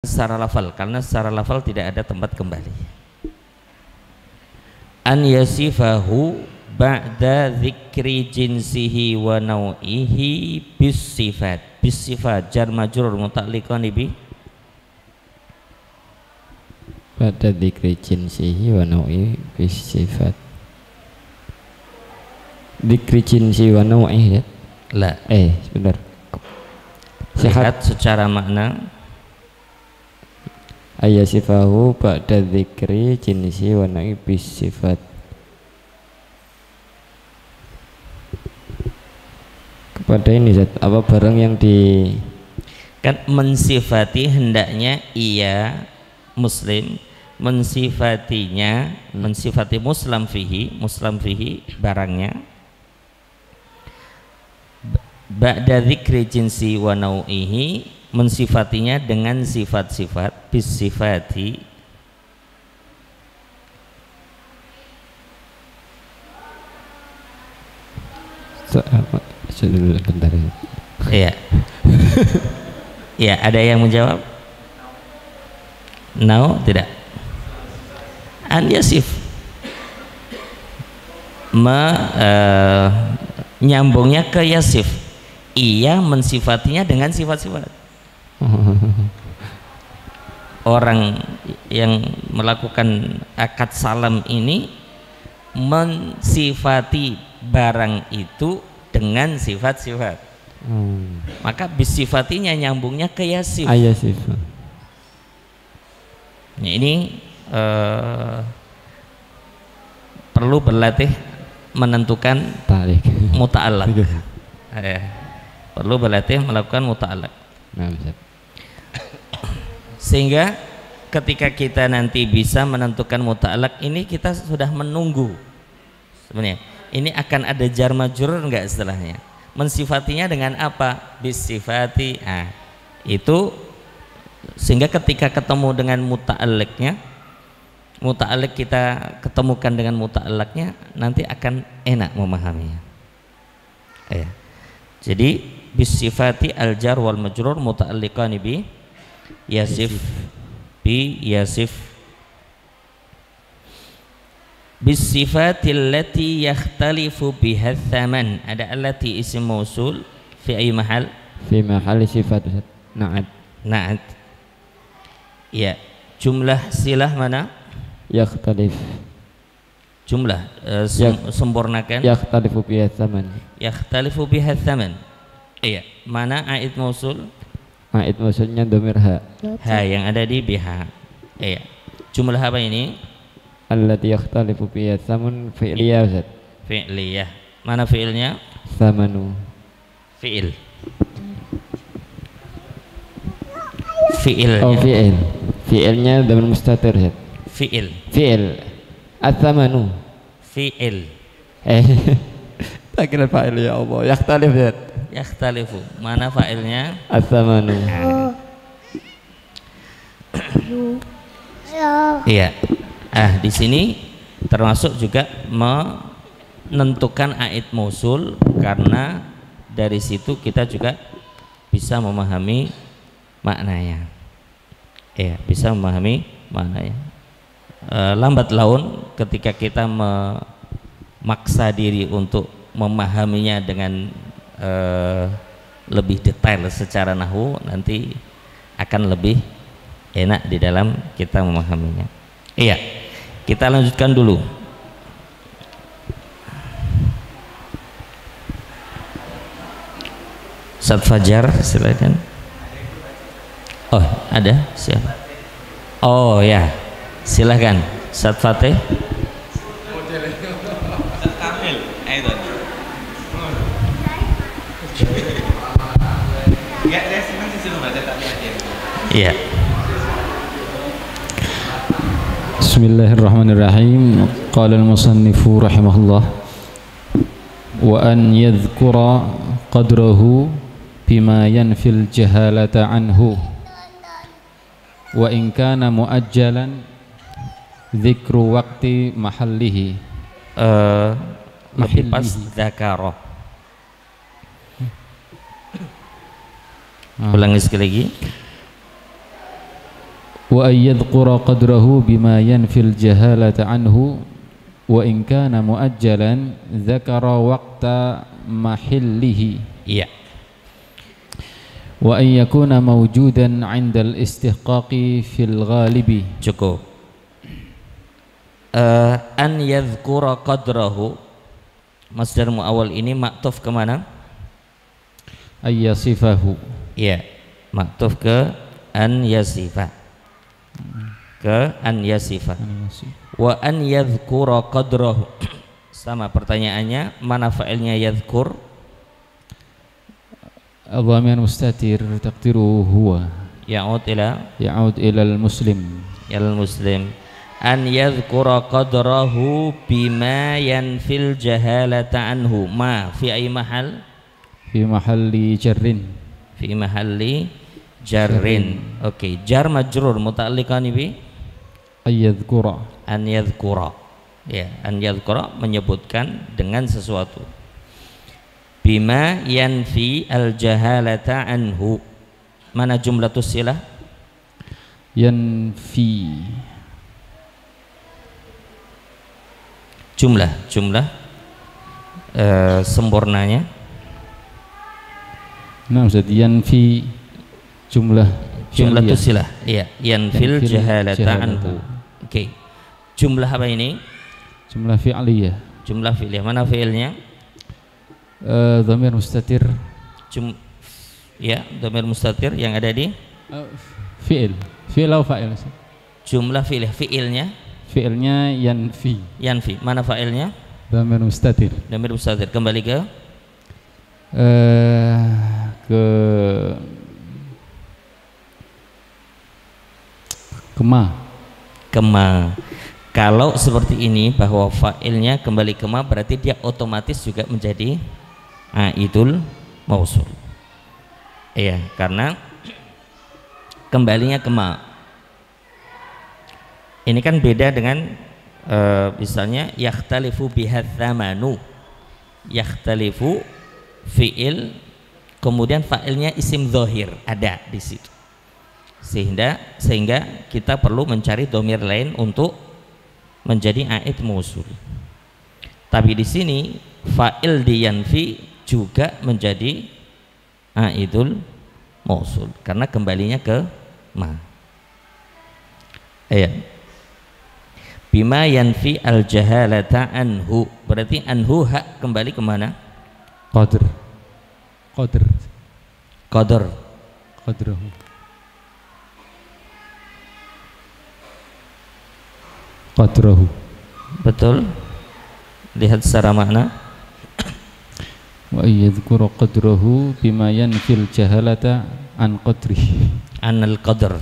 secara lafal, karena secara lafal tidak ada tempat kembali. An yasifahu ba'da dzikri jinsihi wa nau'ihi bis sifat. Bis sifat jar majrur muta'alliqan bi ba'da dzikri jinsihi wa nau'ihi bis sifat. Dzikri jinsi wa nau'ihi ya? La. Sebentar. Lihat secara makna ayasifahu ba'da dzikri jinsi wa nau'i bis sifat. Kepada ini Zat, apa barang yang di kan mensifati, hendaknya ia muslim mensifatinya, mensifati muslim fihi barangnya ba'da dzikri jinsi wa nau'ihi, mensifatinya dengan sifat-sifat bis sifati bentar ya. Iya. Ya, ada yang menjawab? No, tidak. An yasif nyambungnya ke yasif, ia mensifatinya dengan sifat-sifat. Orang yang melakukan akad salam ini mensifati barang itu dengan sifat-sifat. Maka bisifatinya nyambungnya ke yasif. Ayasif. Nah, ini perlu berlatih menentukan Balik. muta'allaq. Perlu berlatih melakukan muta'allaq. Sehingga ketika kita nanti bisa menentukan muta'allaq ini, kita sudah menunggu sebenarnya ini akan ada jar majrur enggak setelahnya, mensifatinya dengan apa, bisifati. Itu sehingga ketika ketemu dengan muta'alliqnya, muta'alliq kita ketemukan dengan muta'allaqnya, nanti akan enak memahaminya. Jadi bisifati al jar wal majrur muta'alliqani bi yasif bisifatil lati yakhtalifu biha tsaman. Ada allati isim mausul fi ayyi mahal? Fi mahal sifat. Na'at. Ya, jumlah silah mana? Yakhtalif. Jumlah sempurnakan. Yakhtalifu biha tsaman. Yakhtalifu biha tsaman. Iya, mana a'id mausul? A'id mausulnya dhamir ha. Ha yang ada di biha. Iya. Jumlah apa ini? Allati yakhtalifu biha tsaman fi'liyah Ustaz. Fi'liyah. Mana fi'ilnya? Tsamanu. Fi'il. Fi'ilnya. Oh, fi'il. Fi'ilnya dhamir mustatir Ustaz. Fi'il. At-tsamanu. Fi'il. Tak kira fa'il ya Allah. Yakhtalif Ustaz. Yakhtalifu. Mana fa'ilnya? At-tsamanu. Iya. Di sini termasuk juga menentukan a'id mausul, karena dari situ kita juga bisa memahami maknanya. Bisa memahami maknanya. Lambat laun ketika kita memaksa diri untuk memahaminya dengan lebih detail secara nahwu, nanti akan lebih enak di dalam kita memahaminya. Iya, kita lanjutkan dulu. Ustaz Fajar, silakan. Oh, ada siapa? Oh ya, silakan Ustaz Fatih. Kamil, ayo. Ya, saya senang disuruh baca tapi akhir. Iya. Bismillahirrahmanirrahim. Qala al-musannifu rahimahullah wa an yadhkura qadrahu bima yanfil jahalata anhu wa in kana muajjalan dzikru waqti mahallihi. Lebih pas dzakara. Ulangi sekali lagi. wa ayyadhkura qadrahu bima yanfil jahalata anhu wa in kana muajjalan dzakara waqta mahillihi Iya. wa an yakuna mawjudan 'inda al-istihqaqi fil ghalibi. Cukup. An yadhkura qadrahu, masdar muawwal ini maktuf kemana? Ayyasifahu. Iya, maktuf ke an yasifa, ke an yasifa. Wa an yadhkura qadrahu, sama pertanyaannya, mana fa'ilnya yadhkur? Adhamir mustatir taqdiruhu huwa Ya'ud ila al-muslim. Muslim. An yadhkura qadrahu bima yanfil jahalata anhu. Ma fi ay mahal? Fi mahalli jarrin. Fi mahalli jarrin. Oke, jar majrur muta'alliqan bi Ayyadhkura. an yadhkura. Ya, an yadhkura menyebutkan dengan sesuatu. Bima yanfi al jahalata anhu. Mana jumlatus silah? Yanfi. Jumlah sempurnanya. Nah, Ustaz, yanfi jumlah Tusilah, iya, yanfil jahalata anhu. Oke. Jumlah apa ini? Jumlah fi'liyah. Jumlah fi'liyah. Mana fi'ilnya? Dhamir mustatir. Ya, dhamir mustatir yang ada di Fi'il atau fa'il? Jumlah fi'liyah. Fi'ilnya yanfi. Mana fa'ilnya? Dhamir mustatir. Dhamir mustatir. Kembali ke kema. Kalau seperti ini bahwa fa'ilnya kembali kema, berarti dia otomatis juga menjadi aidul mausul. Iya, karena kembalinya kema. Ini kan beda dengan misalnya yakhtalifu bihadzamanu. Yakhtalifu fi'il, kemudian fa'ilnya isim zahir ada di situ. Sehingga kita perlu mencari dhamir lain untuk menjadi aid mausul. Tapi di sini fa'il di yanfi juga menjadi aidul mausul karena kembalinya ke ma. Iya. Bima yanfi al jahalata anhu, berarti anhu hak kembali kemana? Qadrahu. Betul. Lihat secara makna. Wa yadhkuru qadrahu bima yanfil jahalata an qadrihi. Anil qadr.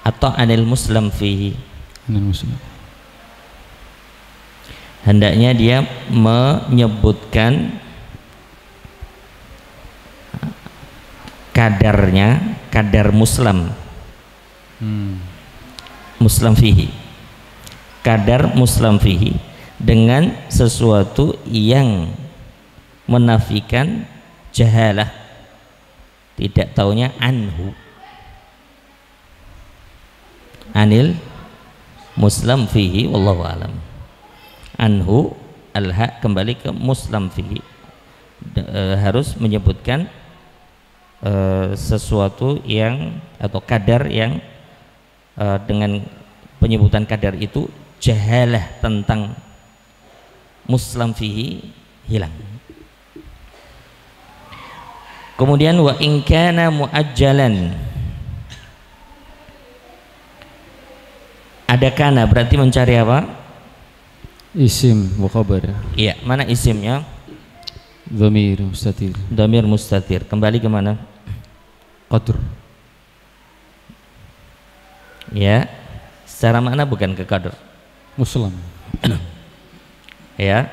Atau anil muslim fihi. Hendaknya dia menyebutkan kadarnya, kadar muslim. Muslim fihi, kadar muslim fihi dengan sesuatu yang menafikan jahalah, tidak taunya anhu, anil muslim fihi, wallahu alam. Anhu al-ha kembali ke muslim fihi, harus menyebutkan sesuatu yang atau kadar yang dengan penyebutan kadar itu jahalah tentang muslim fihi hilang. Kemudian wa in kana muajjalan, ada kana berarti mencari apa? Isim wa khabar. Iya, mana isimnya? Dhamir mustatir. Dhamir mustatir. Kembali ke mana? Qadr. Ya, secara makna bukan ke qadr. Muslim. Ya.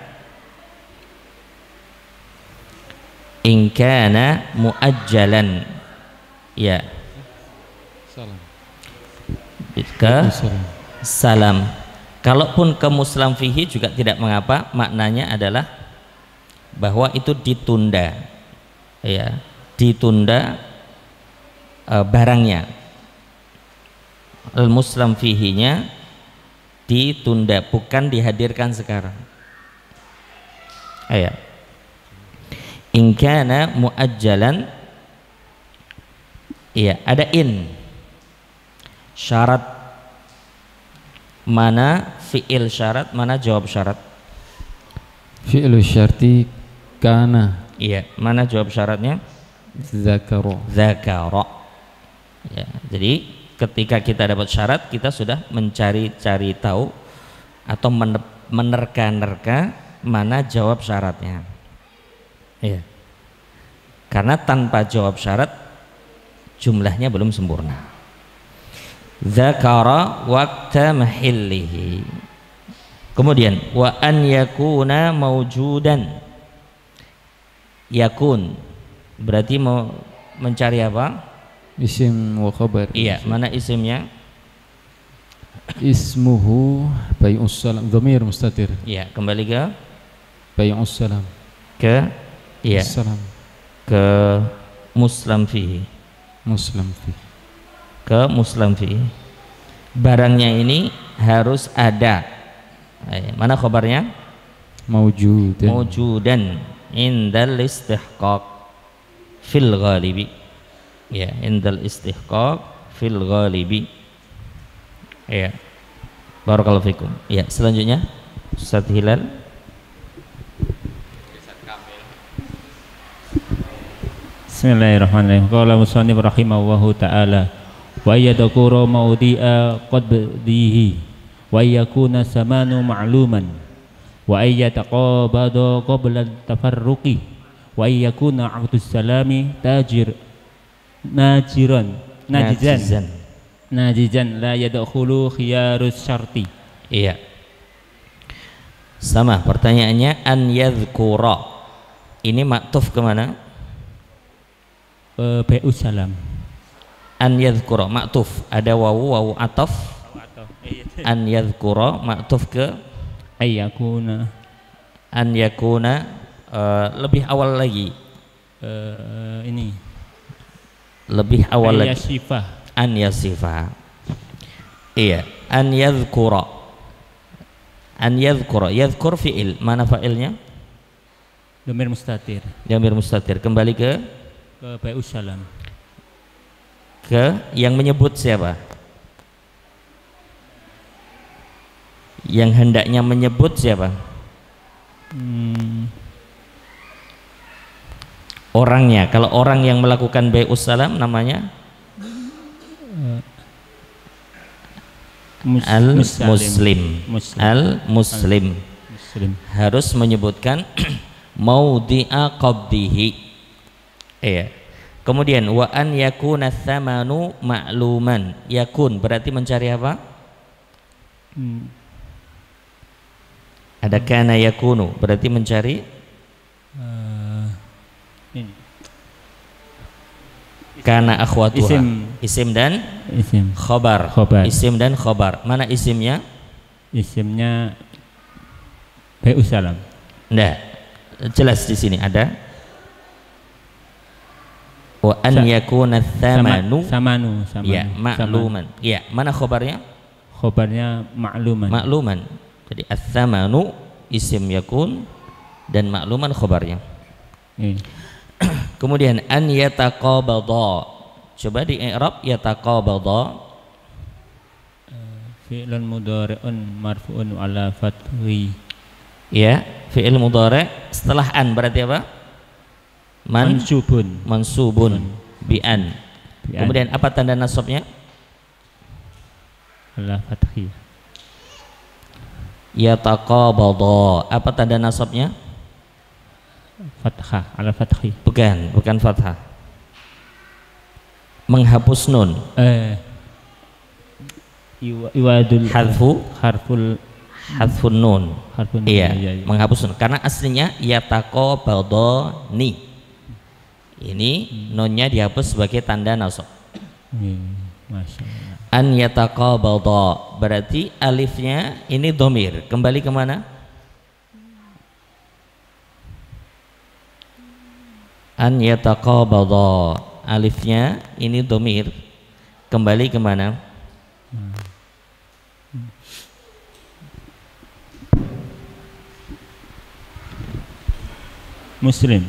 In kana muajjalan. Ya. Salam. Ke salam. Kalaupun ke muslim fihi juga tidak mengapa, maknanya adalah bahwa itu ditunda. Ya, ditunda barangnya. Al-muslam fihinya ditunda, bukan dihadirkan sekarang. Ayat. In kana muajjalan, iya, ada in. Syarat, mana fi'il syarat, mana jawab syarat? Fi'lu syarti kana. Iya, mana jawab syaratnya? Zakara. Zakara. Ya, jadi ketika kita dapat syarat, kita sudah mencari-cari tahu atau menerka-nerka mana jawab syaratnya. Iya. Karena tanpa jawab syarat jumlahnya belum sempurna. Zakara waqta mahillihi. Kemudian wa an yakuna mawjudan. Yakun berarti mau mencari apa? Isim wa khabar. Iya, mana isimnya? Ismuhu Bai'us Salam, dhamir mustatir. Iya, kembali ke Bai'us Salam. Iya, Salam. ke muslam fihi. Muslim fi. Ke muslam fihi. Barangnya ini harus ada. Mana khabarnya? Mawjudan. Mawjudan indal istihqaq fil ghalibi. Ya, indal istihqaq fil ghalibi. Ya. Barakallahu fikum. Ya, selanjutnya Ustaz Hilal. Bismillahirrahmanirrahim. Qala musannif rahimahullahu ta'ala wa yadhkuru mawdi'a qaddihi wa yakuna samanu ma'luman wa ayyataqabada qabla tafarruqi wa yakuna 'aqdus salami najizan la yadkhulu khiyarus syarti. Iya. Sama pertanyaannya, an yadhkura. Ini maktuf kemana? Bai'us salam. An yadhkura maktuf, ada wawu ataf. An yadhkura maktuf ke Ayyakuna. An yakuna, lebih awal lagi. Ini Lebih awal lagi. Ayyasifah. An yasifah. Iya, an yadhkura. An yadhkura, yadhkur fi'il, mana fa'ilnya? Dhamir mustatir. Dhamir mustatir. Kembali ke Bai'us salam. Ke yang menyebut siapa? Yang hendaknya menyebut siapa? Orangnya. Kalau orang yang melakukan bai'us salam namanya al-muslim. Al-muslim harus menyebutkan maudhi'a qabdihi. Iya. Kemudian wa an yakuna thamanu ma'luman. Yakun berarti mencari apa? Ada kana yakunu berarti mencari ini. Kana akhwatuha. Isim dan Isim. khobar. Isim dan khobar. Mana isimnya? Isimnya Bai'us salam. Enggak. Jelas di sini ada wa an yakuna thamanu. Samanu. Ya, ma'luman. Ya, mana khobarnya? Khobarnya ma'luman. Ma'luman. Jadi ats-tsamanu isim yakun dan ma'luman khobarnya. Kemudian an yataqabadha. Coba di i'rab yataqabadha. Fi'lun mudhari'un marfu'un ala fathi. Ya, fi'il mudhari' setelah an berarti apa? Mansubun bi an. Kemudian apa tanda nasabnya? Ala fathi. Yataqabadha. Apa tanda nasabnya? Fathah, ala fathi. Bukan fathah. Menghapus nun. Iwadul hadfun nun. Iya, iya. menghapus nun. Karena aslinya yataqabadhani. Ini nunnya dihapus sebagai tanda nasab. Masya Allah. An yataqabadha berarti alifnya ini dhamir. Kembali kemana? An yataqabadha. alifnya ini domir, kembali kemana? Muslim.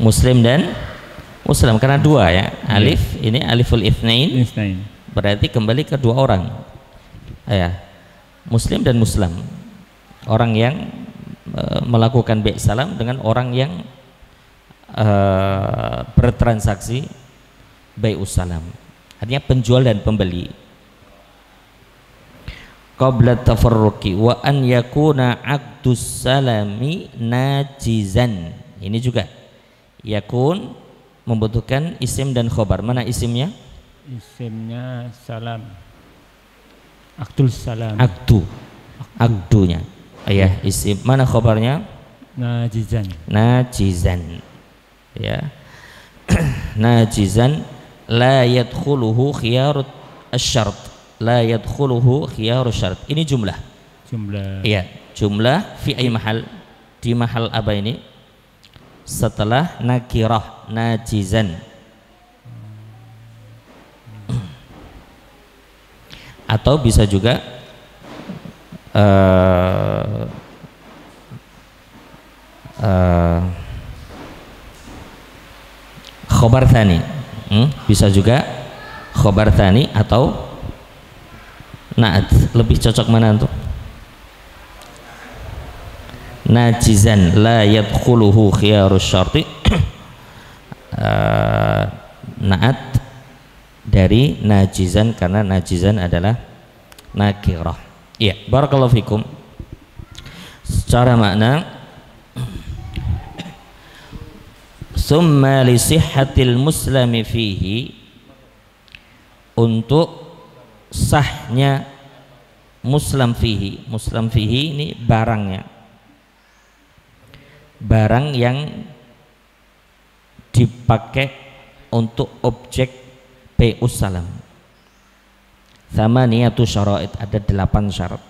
Muslim dan Muslim, karena dua ya, alif ini aliful itsnain, Isnain. berarti kembali ke dua orang ya, Muslim dan Muslim, orang yang melakukan bai' salam dengan orang yang bertransaksi bai'us salam, artinya penjual dan pembeli. Qabla tafarruqi wa an yakuna aqdus salami najizan. Ini juga yakun membutuhkan isim dan khobar. Mana isimnya? Isimnya salam. Aktul salam. Akdunya ya, isim. Mana khobarnya? Najizan. Najizan ya. Najizan la yadkhuluhu khiyarut asyart, la yadkhuluhu khiyarus syarat. Ini jumlah. Iya, jumlah fi ay mahal, di mahal apa ini? Setelah nakirah, najizan. Atau bisa juga khobar thani, bisa juga khobar thani atau na'at. Lebih cocok mana untuk najizan la yadkhuluhu khiyarus syarti. Na'at dari najizan, karena najizan adalah nakirah. Iya, barakallahu fikum. Secara makna, summa li sihhatil muslimi fihi, untuk sahnya muslim fihi. Muslim fihi ini barangnya, barang yang dipakai untuk objek bai'us salam. Thamaniyatu syara'id, ada 8 syarat.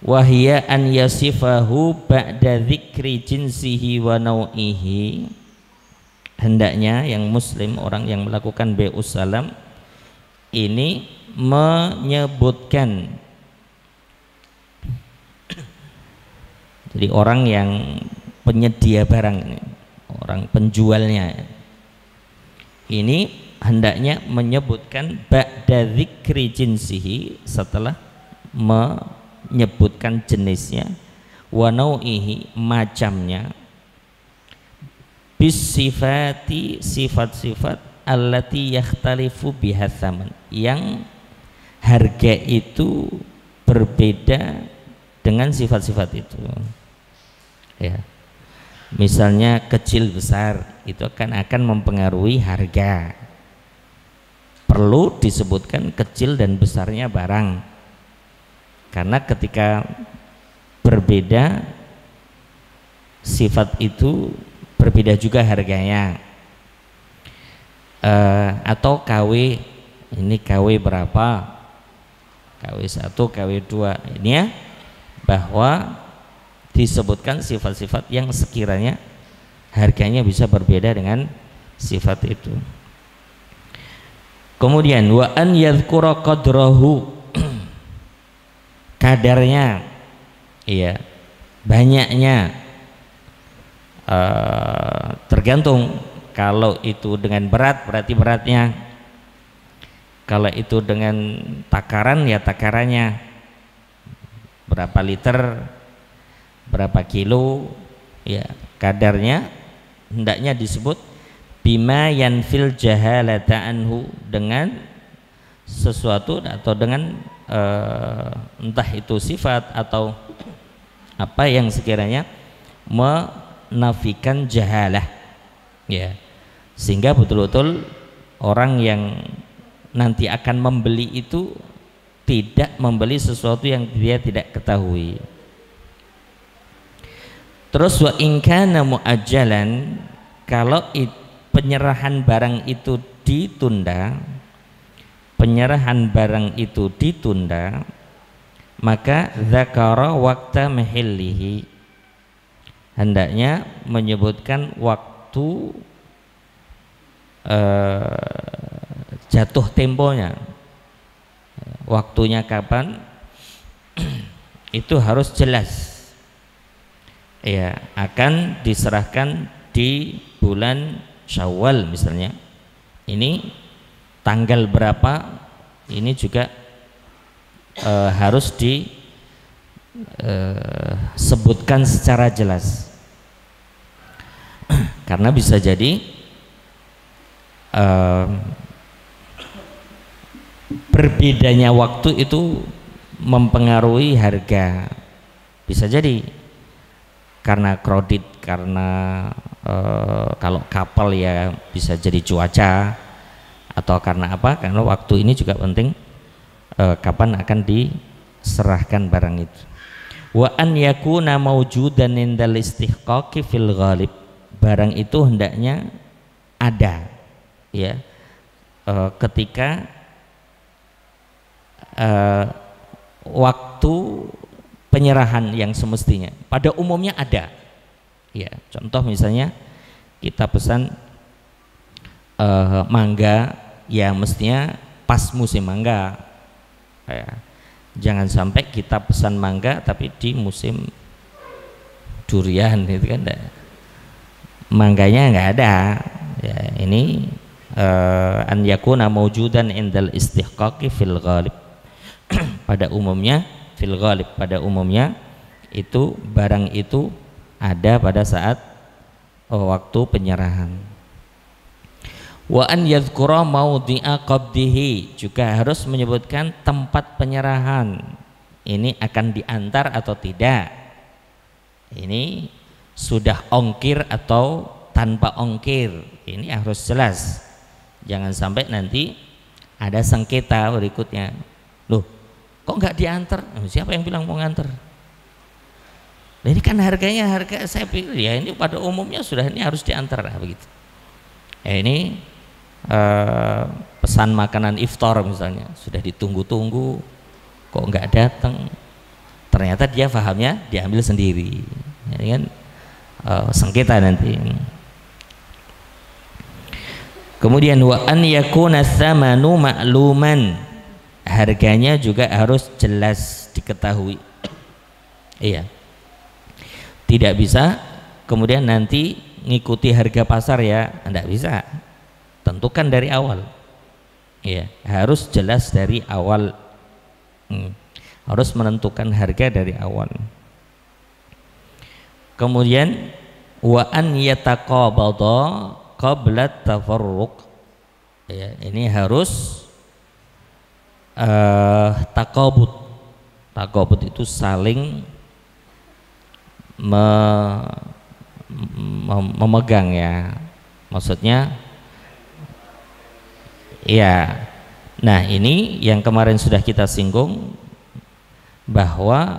Wahia an yasifahu ba'da dzikri jinsihi wa nau'ihi. Hendaknya yang muslim, orang yang melakukan bai'us salam ini menyebutkan, jadi orang yang penyedia barang ini, orang penjualnya ini hendaknya menyebutkan ba'da dzikri jinsihi, setelah menyebutkan jenisnya, wa nau'ihi, macamnya, bis sifati, sifat-sifat, allati yakhtalifu biha tsaman, yang harga itu berbeda dengan sifat-sifat itu ya. Misalnya kecil besar, itu akan mempengaruhi harga. Perlu disebutkan kecil dan besarnya barang, karena ketika berbeda sifat itu berbeda juga harganya. Atau KW, ini KW berapa, KW 1, KW 2, ini ya, bahwa disebutkan sifat-sifat yang sekiranya harganya bisa berbeda dengan sifat itu. Kemudian wa an yadhkura qadrahu, kadarnya, iya, banyaknya, tergantung. Kalau itu dengan berat berarti beratnya, kalau itu dengan takaran ya takarannya, berapa liter, berapa kilo ya, kadarnya hendaknya disebut bima yanfil jahalata anhu, dengan sesuatu atau dengan entah itu sifat atau apa yang sekiranya menafikan jahalah ya, sehingga betul-betul orang yang nanti akan membeli itu tidak membeli sesuatu yang dia tidak ketahui. Terus wa in kana muajjalan, kalau penyerahan barang itu ditunda, penyerahan barang itu ditunda, maka dzakara waqta mahillihi, hendaknya menyebutkan waktu jatuh temponya, waktunya kapan, itu harus jelas. Ya, akan diserahkan di bulan Syawal misalnya. Ini tanggal berapa, ini juga harus disebutkan secara jelas. Karena bisa jadi berbedanya waktu itu mempengaruhi harga. Bisa jadi karena kredit, karena kalau kapal ya bisa jadi cuaca, atau karena apa? Karena waktu ini juga penting, kapan akan diserahkan barang itu. Wa an yakuna mawjudan indal istihqaqi fil ghalib, barang itu hendaknya ada, ya, ketika waktu penyerahan yang semestinya. Pada umumnya ada, ya. Contoh misalnya kita pesan mangga, ya mestinya pas musim mangga, ya. Jangan sampai kita pesan mangga tapi di musim durian, itu kan mangganya nggak ada, ya. Ini an yakuna mawjudan indal istihqaqi fil ghalib. Pada umumnya, fil ghalib, pada umumnya itu barang itu ada pada saat waktu penyerahan. Wa an yadhkura maudhi'a qabdihi, juga harus menyebutkan tempat penyerahan. Ini akan diantar atau tidak, ini sudah ongkir atau tanpa ongkir, ini harus jelas. Jangan sampai nanti ada sengketa berikutnya, loh kok nggak diantar, siapa yang bilang mau nganter? Nah, ini kan harganya harga saya pilih, ya ini pada umumnya sudah ini harus diantar, begitu. Ini pesan makanan iftar misalnya, sudah ditunggu-tunggu kok nggak datang, ternyata dia pahamnya diambil sendiri, ini kan sengketa nanti. Kemudian wa an yakuna tsamanu ma'luman, harganya juga harus jelas diketahui. Iya, tidak bisa kemudian nanti ngikuti harga pasar, ya tidak bisa, tentukan dari awal. Iya, harus jelas dari awal, harus menentukan harga dari awal. Kemudian wa an yataqabada qabla tafarruq, ya ini harus takobut. Takobut itu saling memegang, ya, maksudnya, ya. Nah ini yang kemarin sudah kita singgung, bahwa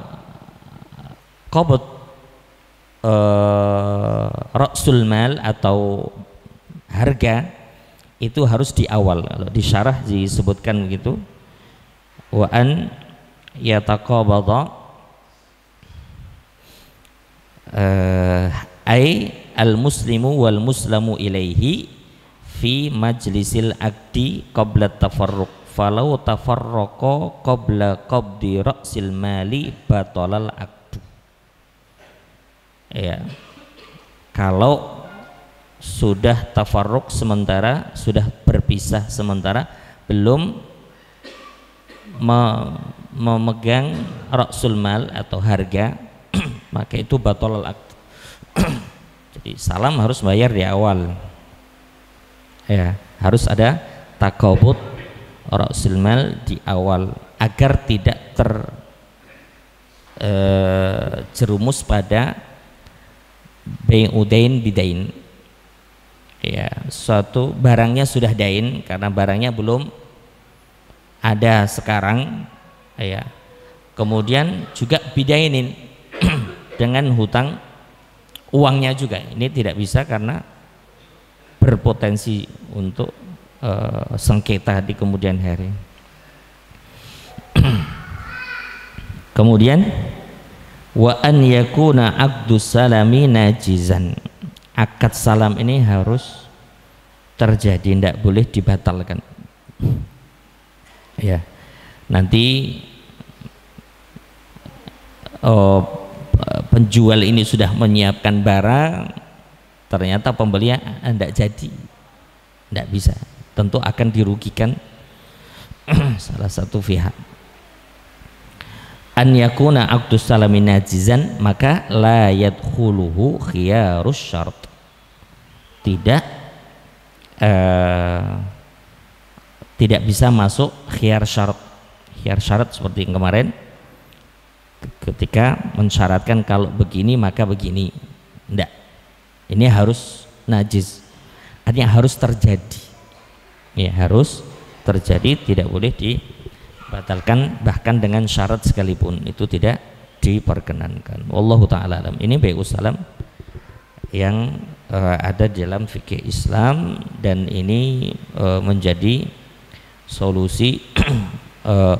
qabut ra'sul mal atau harga itu harus di awal. Kalau di syarah disebutkan begitu, wa an yataqabada ay al muslimu wal muslamu ilaihi fi majlisil aqdi qabla tafarruq, falau tafarraqa qabla qabdi ra'sil mali batalal aqdu. Ya, kalau sudah tafarruq sementara, sudah berpisah sementara, belum memegang ra'sul mal atau harga, maka itu batalal aqd. Jadi salam harus bayar di awal, ya, harus ada takobut ra'sul mal di awal agar tidak terjerumus pada bai'udain bidain, ya, suatu barangnya sudah dain karena barangnya belum ada sekarang, ya, kemudian juga bidainin dengan hutang uangnya juga, ini tidak bisa karena berpotensi untuk sengketa di kemudian hari. Kemudian wa an yakuna aqdus salami najizan, akad salam ini harus terjadi, tidak boleh dibatalkan. Ya, nanti penjual ini sudah menyiapkan barang, ternyata pembeli tidak jadi, tidak bisa, tentu akan dirugikan salah satu pihak. An yakuna aqdus salami najizan, maka la yadkhuluhu khiyarus syart, tidak bisa masuk khiyar syarat. Khiyar syarat seperti yang kemarin ketika mensyaratkan kalau begini maka begini, enggak, ini harus najis, artinya harus terjadi, ya harus terjadi, tidak boleh dibatalkan bahkan dengan syarat sekalipun, itu tidak diperkenankan. Wallahu ta'ala alam. Ini bai'us salam yang ada dalam fikih Islam, dan ini menjadi solusi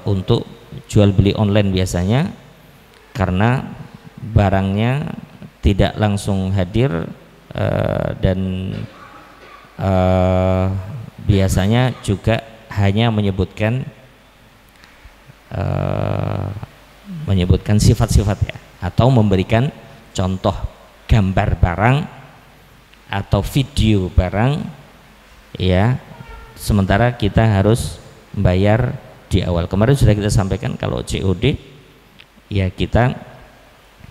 untuk jual beli online biasanya, karena barangnya tidak langsung hadir dan biasanya juga hanya menyebutkan sifat-sifat ya, atau memberikan contoh gambar barang atau video barang ya, sementara kita harus membayar di awal. Kemarin sudah kita sampaikan kalau COD ya kita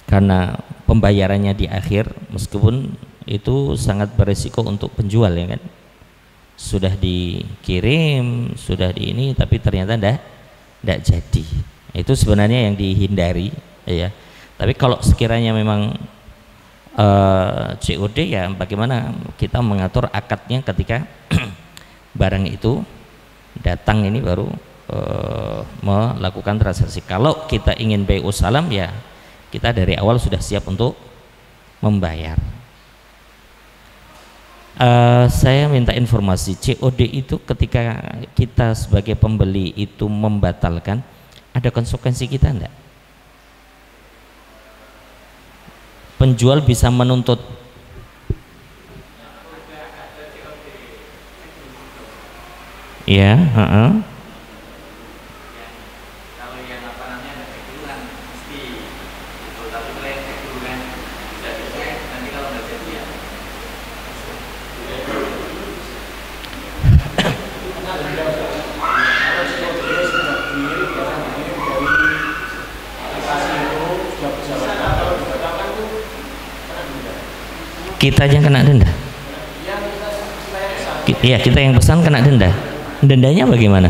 karena pembayarannya di akhir, meskipun itu sangat beresiko untuk penjual ya kan, sudah dikirim, sudah di ini, tapi ternyata tidak jadi. Itu sebenarnya yang dihindari ya. Tapi kalau sekiranya memang COD ya, bagaimana kita mengatur akadnya ketika barang itu datang ini baru melakukan transaksi. Kalau kita ingin bai'us salam ya kita dari awal sudah siap untuk membayar. Saya minta informasi, COD itu ketika kita sebagai pembeli itu membatalkan, ada konsekuensi kita enggak? Penjual bisa menuntut ya, Kalau yang apa namanya ada kekeliruan mesti itu, tapi kalau yang kekeliruan bisa dicek nanti kalau nggak jadi ya. kita aja kena denda. Iya, kita yang pesan kena denda. Dendanya bagaimana?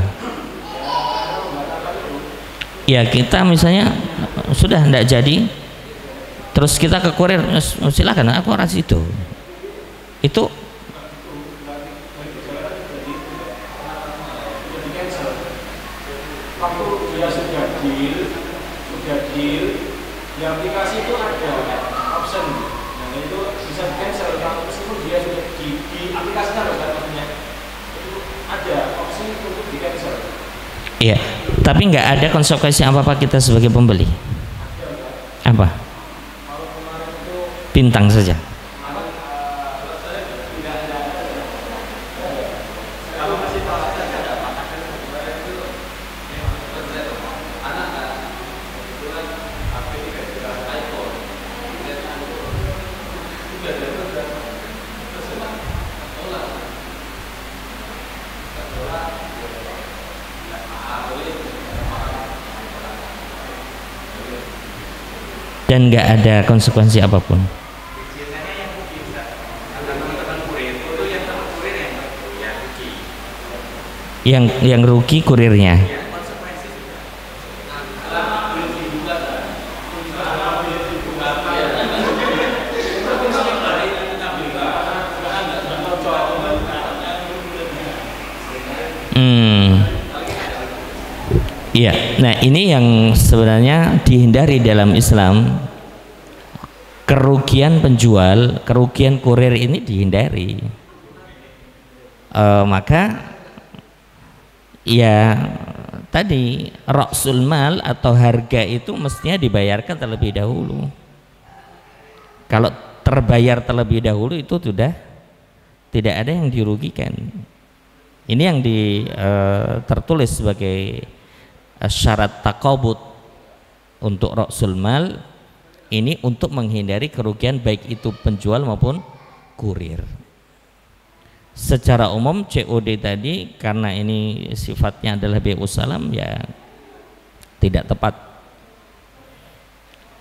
Ya kita misalnya sudah tidak jadi, terus kita ke kurir, silakan aku ras itu waktu dia sudah deal di aplikasi itu ada option, nah itu bisa di cancel. Kalau meskipun dia sudah di aplikasinya loh, maksudnya itu ada opsi untuk di cancel. iya, tapi nggak ada konsekuensi apa-apa kita sebagai pembeli. Apa? Bintang saja. Dan nggak ada konsekuensi apapun. Biasanya yang rugi Ustaz, kata teman-teman kurir itu yang teman kurir yang rugi. Yang rugi kurirnya. Ya konsekuensi juga. Iya, nah ini yang sebenarnya dihindari dalam Islam. Kerugian penjual, kerugian kurir ini dihindari. Maka ya tadi ra'sul mal atau harga itu mestinya dibayarkan terlebih dahulu. Kalau terbayar terlebih dahulu itu sudah tidak ada yang dirugikan. Ini yang tertulis sebagai syarat taqabud untuk ra'sul mal, ini untuk menghindari kerugian baik itu penjual maupun kurir. Secara umum COD tadi karena ini sifatnya adalah bai'us salam ya tidak tepat,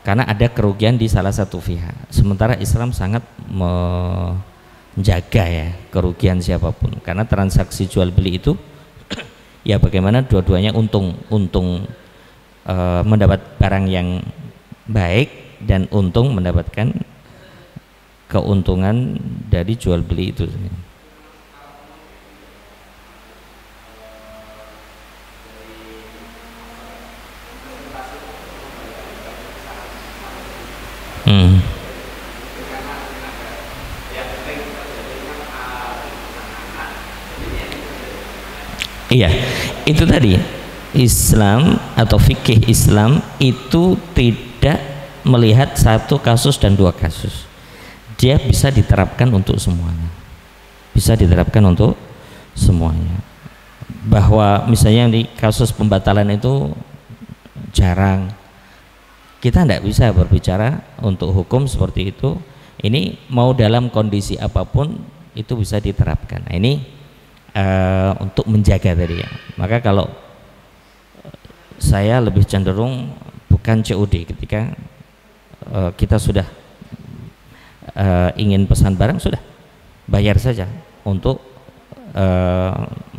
karena ada kerugian di salah satu pihak. Sementara Islam sangat menjaga ya kerugian siapapun, karena transaksi jual beli itu ya bagaimana dua-duanya untung mendapat barang yang baik dan untung mendapatkan keuntungan dari jual beli itu. Iya, itu tadi Islam atau fikih Islam itu tidak melihat satu kasus dan dua kasus. Dia bisa diterapkan untuk semuanya. Bisa diterapkan untuk semuanya. Bahwa misalnya di kasus pembatalan itu jarang. Kita tidak bisa berbicara untuk hukum seperti itu. Ini mau dalam kondisi apapun itu bisa diterapkan. Nah, ini untuk menjaga tadi ya. Maka kalau saya lebih cenderung bukan COD ketika kita sudah ingin pesan barang, sudah bayar saja untuk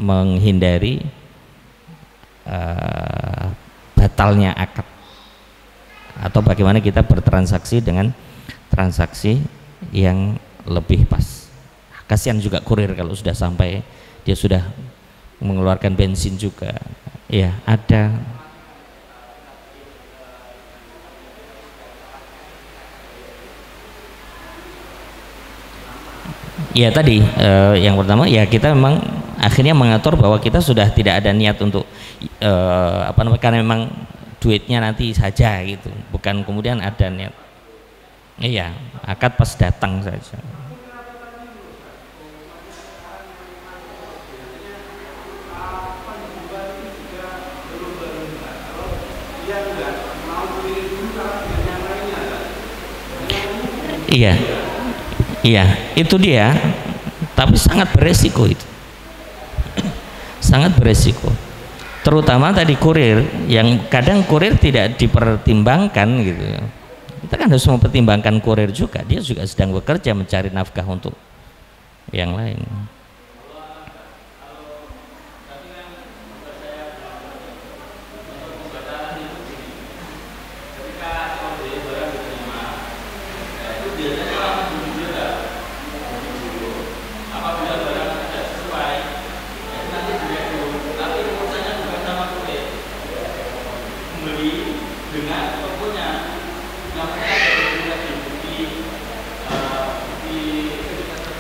menghindari batalnya akad, atau bagaimana kita bertransaksi dengan transaksi yang lebih pas. Kasihan juga kurir kalau sudah sampai dia sudah mengeluarkan bensin juga ya ada. Ya tadi yang pertama ya kita memang akhirnya mengatur bahwa kita sudah tidak ada niat untuk karena memang duitnya nanti saja gitu, bukan kemudian ada niat. Iya, akad pas datang saja. Iya, iya, itu dia. Tapi sangat beresiko itu, sangat beresiko. Terutama tadi kurir, yang kadang kurir tidak dipertimbangkan gitu. Kita kan harus mempertimbangkan kurir juga. Dia juga sedang bekerja mencari nafkah untuk yang lain.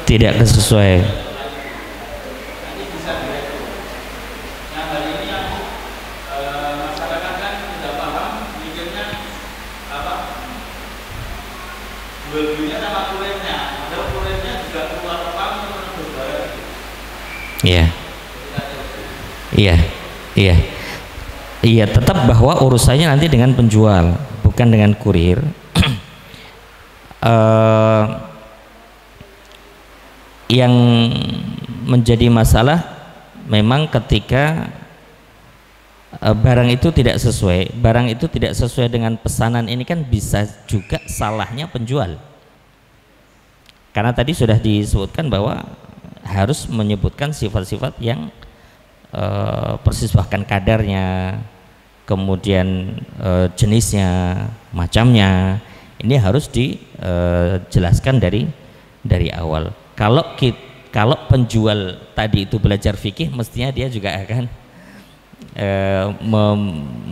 Tidak sesuai. Iya, iya, iya, iya. Tetap bahwa urusannya nanti dengan penjual, bukan dengan kurir. Yang menjadi masalah memang ketika barang itu tidak sesuai dengan pesanan. Ini kan bisa juga salahnya penjual, karena tadi sudah disebutkan bahwa harus menyebutkan sifat-sifat yang persis, bahkan kadarnya, kemudian jenisnya, macamnya, ini harus dijelaskan dari awal. Kalau penjual tadi itu belajar fikih, mestinya dia juga akan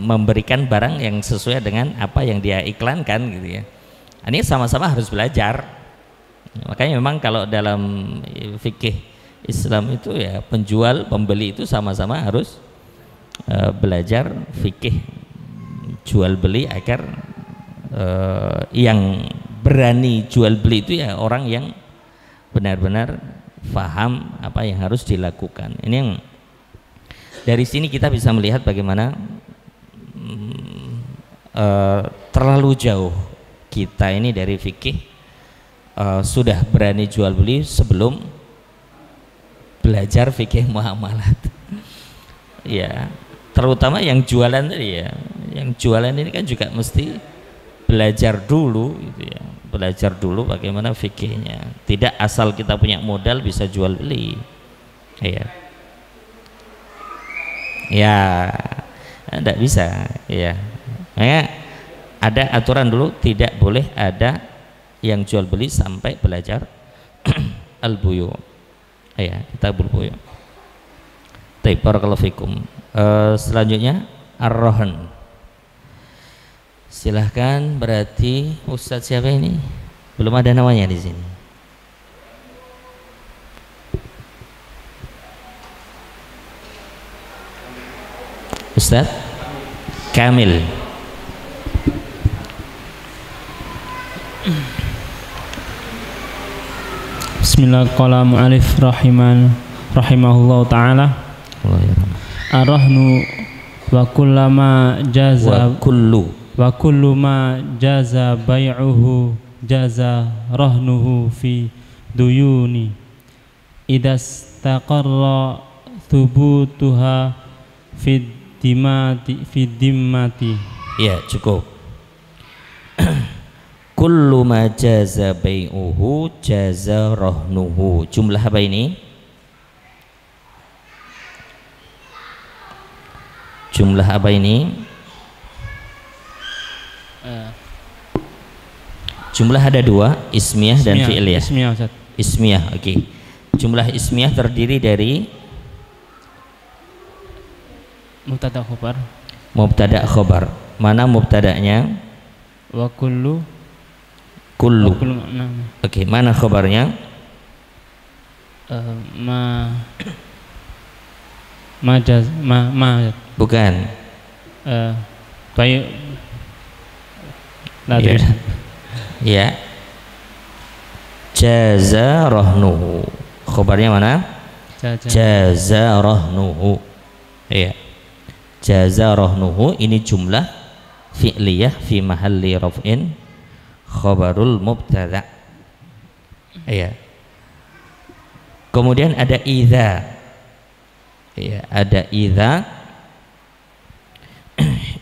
memberikan barang yang sesuai dengan apa yang dia iklankan gitu ya. Ini sama-sama harus belajar. Makanya memang kalau dalam fikih Islam itu ya penjual pembeli itu sama-sama harus belajar fikih jual beli, agar yang berani jual beli itu ya orang yang benar-benar faham apa yang harus dilakukan. Ini yang dari sini kita bisa melihat bagaimana terlalu jauh kita ini dari fikih, sudah berani jual beli sebelum belajar fikih muamalat. Ya, terutama yang jualan tadi ya, yang jualan ini kan juga mesti belajar dulu gitu ya, belajar dulu bagaimana fikihnya. Tidak asal kita punya modal bisa jual beli. Ya, tidak bisa. Ya, ada aturan dulu, tidak boleh ada yang jual beli sampai belajar al-buyu. Kitabul buyu. Baik, barakallahu fikum. Selanjutnya ar-rahn. Silahkan, berarti Ustadz siapa ini? Belum ada namanya di sini. Ustadz Kamil. Bismillah, qala mu'alif rahimahullah ta'ala. Ar-rahnu wa kullama jaza wa kullu ma jaza bai'uhu jaza rahnuhu fi duyuni idza istaqarra thubutuha fi dimmati. Ya, cukup. Kullu ma jaza bai'uhu jaza rahnuhu. Jumlah apa ini? Jumlah apa ini? Jumlah ada dua, ismiyah dan fi'liyah. Ismiyah, Ustaz. Ismiyah, oke. Jumlah ismiyah terdiri dari Mubtada khobar. Mubtada khobar. Mana mubtadanya? Wa kullu. Oke, mana khobarnya? Bukan. Baik. Ya. Jaza rahnuhu. Khobarnya mana? Jaza rahnuhu. Ya. Jaza rahnuhu ini jumlah fi'liyah fi mahalli raf'in khabarul mubtada. Ya. Kemudian ada idza. Ya, ada idza.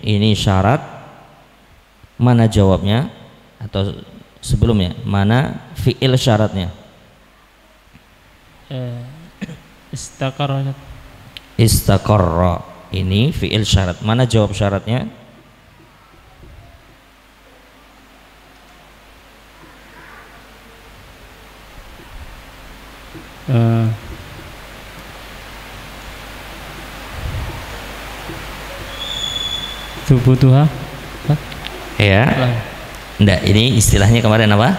Ini syarat. Mana jawabnya? Atau sebelumnya, mana fi'il syaratnya? Istaqarra. Ini fi'il syarat. Mana jawab syaratnya? Thubutuha. Ya. Enggak, ini istilahnya kemarin apa?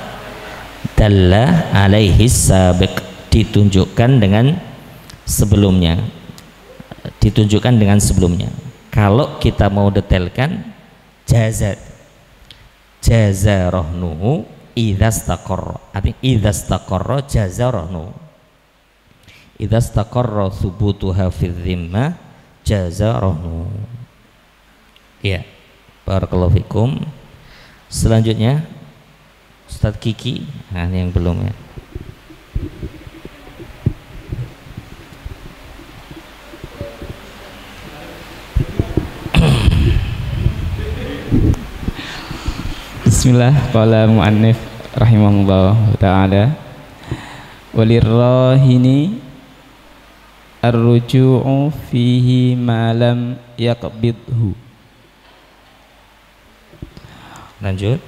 Dalla alaihi sabiq, ditunjukkan dengan sebelumnya. Ditunjukkan dengan sebelumnya. Kalau kita mau detailkan, jaza rahnuhu idza istaqarra. Artinya idza istaqarra jaza rahnuhu. Idza istaqarra thubutuha fi dhimmah jaza rahnuhu. Ya. Barakallahu fikum. Selanjutnya Ustadz Kiki, nah ini yang belum ya. Bismillah, qala mu'annif rahimahullah ta'ala, walirrahini ar-ruju'u fihi ma lam yaqbidhu. Lanjut.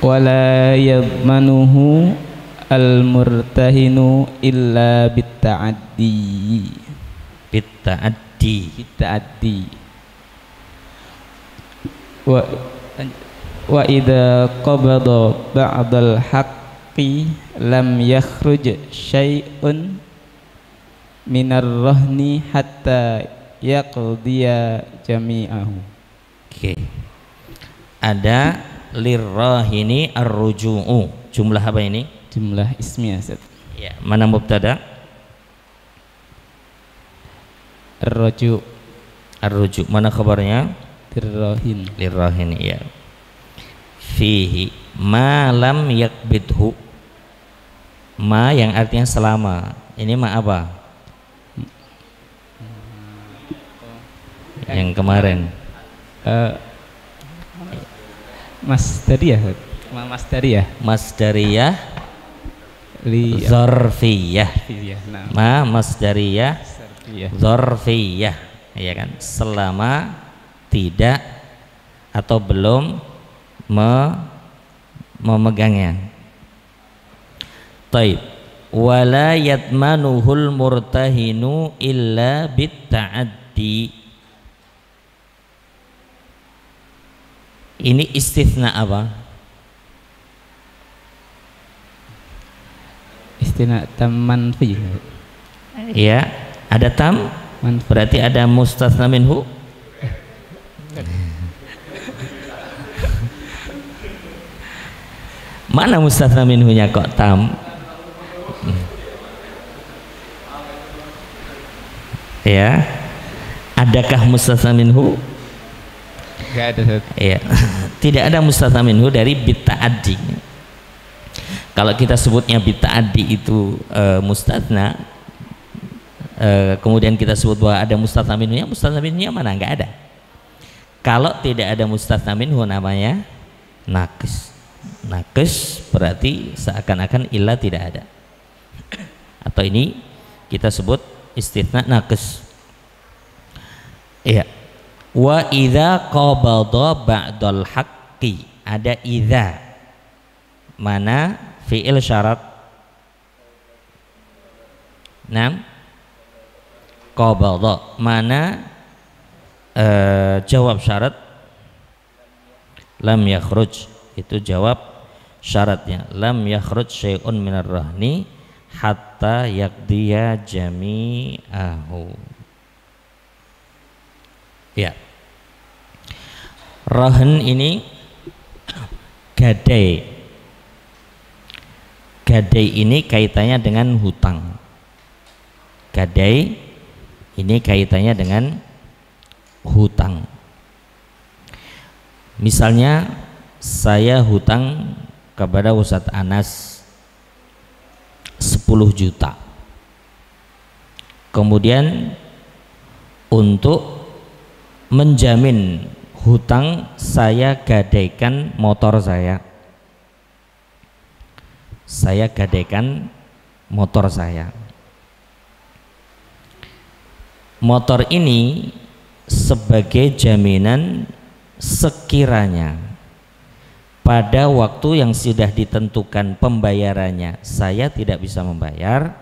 Wala yadmanuhu al-murtahinu illa bitta'addi. Bitta'addi. Wa idza qabada ba'dal haqqi lam yakhruj syai'un minar rahni hatta yaqdiya jami'ahu. Oke. Ada lirrahini ar-ruju'u. Jumlah apa ini? Jumlah ismiyah Ustaz. Ya, mana mubtada? Ar-raju' Ar-ruju'. Mana khabarnya? dirrahin. Lirrahini, ya. Fihi ma lam yakbidhu. Ma yang artinya selama. Ini ma apa? Yang kemarin. Masdariyah. Masdariyah. Masdariyah Li zarfiyah. iya. Nah. Ma masdariyah Masdariyah. zarfiyah, ya kan? Selama tidak atau belum memegangnya. Taib. Wala yatmanuhul murtahinu illa bitta'addi. Ini istitsna apa? Istina tam manfi. Ya, ada tam, Manfi. berarti ada mustatsna minhu. Mana mustatsna minhunya kok tam? Ya, adakah mustatsna minhu? Enggak ada Ustaz. Ya, tidak ada mustatsna minhu dari bita'addi. Kalau kita sebutnya bita'addi itu mustatsna, kemudian kita sebut bahwa ada mustatsna minhunya, mustatsna minhunya mana? Enggak ada. Kalau tidak ada mustatsna minhu namanya naqis. Naqis berarti seakan-akan ilah tidak ada. Atau ini kita sebut istitsna naqis. Iya. Wa idza qabada ba'dal haqqi. Ada idza. Mana fi'il syarat? Nam qabada. Mana jawab syarat? Lam yakhruj. Itu jawab syaratnya. Lam yakhruj syai'un minar rahni hatta yaqdiya jami'ahu. Ya. Rahan ini gadai. Gadai ini kaitannya dengan hutang. Gadai ini kaitannya dengan hutang. Misalnya saya hutang kepada Ustadz Anas 10 juta. Kemudian untuk menjamin hutang saya gadaikan motor saya. Saya gadaikan motor saya. Motor ini sebagai jaminan sekiranya pada waktu yang sudah ditentukan pembayarannya saya tidak bisa membayar,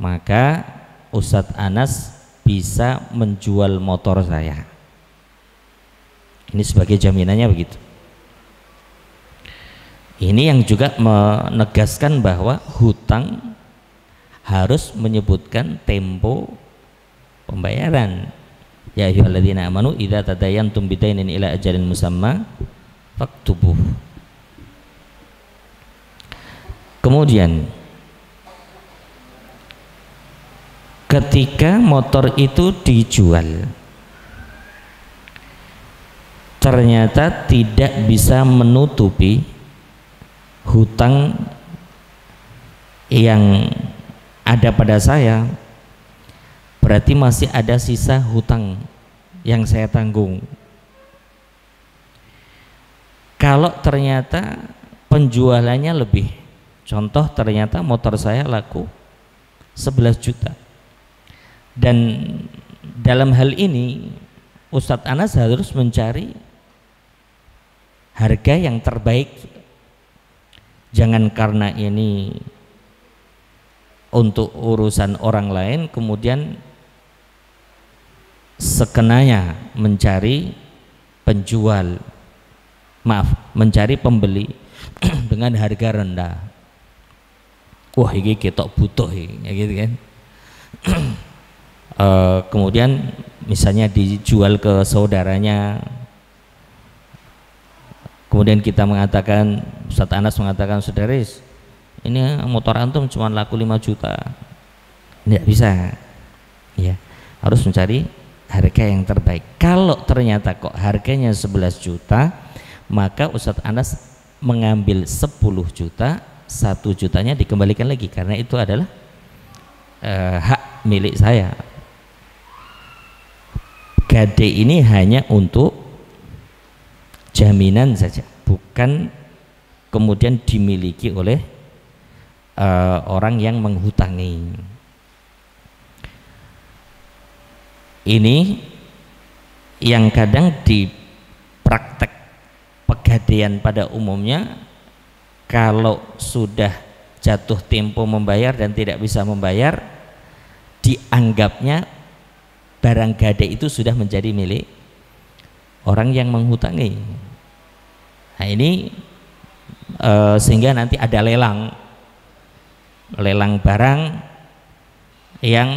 maka Ustadz Anas bisa menjual motor saya. Ini sebagai jaminannya begitu. Ini yang juga menegaskan bahwa hutang harus menyebutkan tempo pembayaran. Ya ayyuhalladzina amanu idza tadayantum bidainin ila ajalin musamma faktubuh. Kemudian ketika motor itu dijual ternyata tidak bisa menutupi hutang yang ada pada saya, berarti masih ada sisa hutang yang saya tanggung. Kalau ternyata penjualannya lebih, contoh ternyata motor saya laku 11 juta, dan dalam hal ini Ustadz Anas harus mencari harga yang terbaik. Jangan karena ini untuk urusan orang lain kemudian sekenanya mencari penjual, mencari pembeli dengan harga rendah. Wah, ini ketok butuh ya gitu kan. Kemudian misalnya dijual ke saudaranya Kemudian kita mengatakan, Ustaz Anas mengatakan, Saudararis, ini motor antum cuma laku 5 juta. Tidak bisa. Ya, harus mencari harga yang terbaik. Kalau ternyata kok harganya 11 juta, maka Ustaz Anas mengambil 10 juta, 1 jutanya dikembalikan lagi karena itu adalah hak milik saya. Gade ini hanya untuk jaminan saja, bukan kemudian dimiliki oleh orang yang menghutangi. Ini yang kadang di praktek pegadaian pada umumnya, kalau sudah jatuh tempo membayar dan tidak bisa membayar, dianggapnya barang gade itu sudah menjadi milik orang yang menghutangi. Nah ini sehingga nanti ada lelang barang yang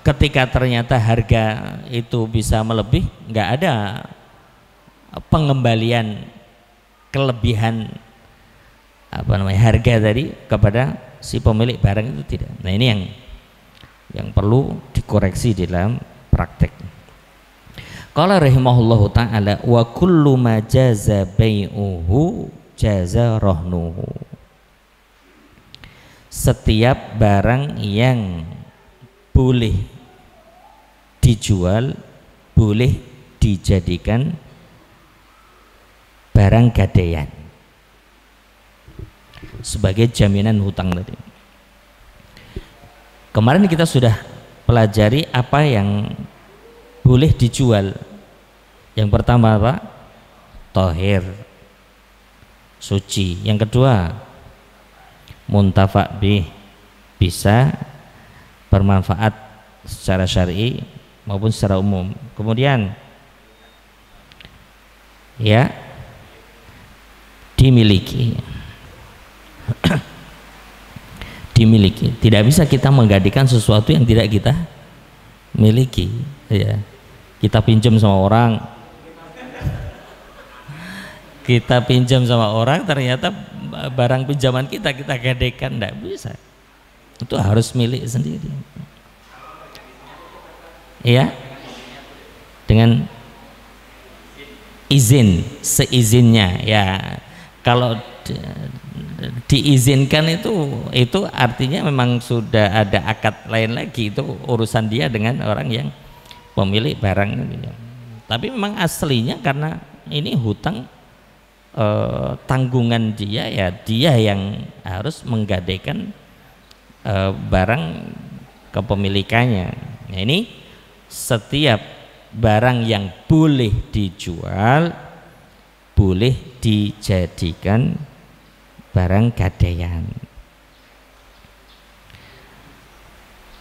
ketika ternyata harga itu bisa melebih, nggak ada pengembalian kelebihan harga tadi kepada si pemilik barang itu, tidak. Nah ini yang perlu dikoreksi di dalam praktek. Qala rahimahullahu ta'ala wa kullu ma jaza bai'uhu jaza rahnuhu. Setiap barang yang boleh dijual, boleh dijadikan barang gadaian sebagai jaminan hutang tadi. Kemarin kita sudah pelajari apa yang boleh dijual. Yang pertama apa? Tohir, suci. Yang kedua, muntafa' bih, bisa bermanfaat secara syar'i maupun secara umum. Kemudian ya, dimiliki. Dimiliki. Tidak bisa kita menggadaikan sesuatu yang tidak kita miliki, ya. Kita pinjam sama orang, ternyata barang pinjaman kita gadaikan, tidak bisa. Itu harus milik sendiri, ya, dengan izin, seizinnya, ya. Kalau diizinkan itu artinya memang sudah ada akad lain lagi, itu urusan dia dengan orang yang pemilik barang. Tapi memang aslinya karena ini hutang, tanggungan dia, ya dia yang harus menggadaikan barang kepemilikannya. Nah ini setiap barang yang boleh dijual, boleh dijadikan barang gadaian.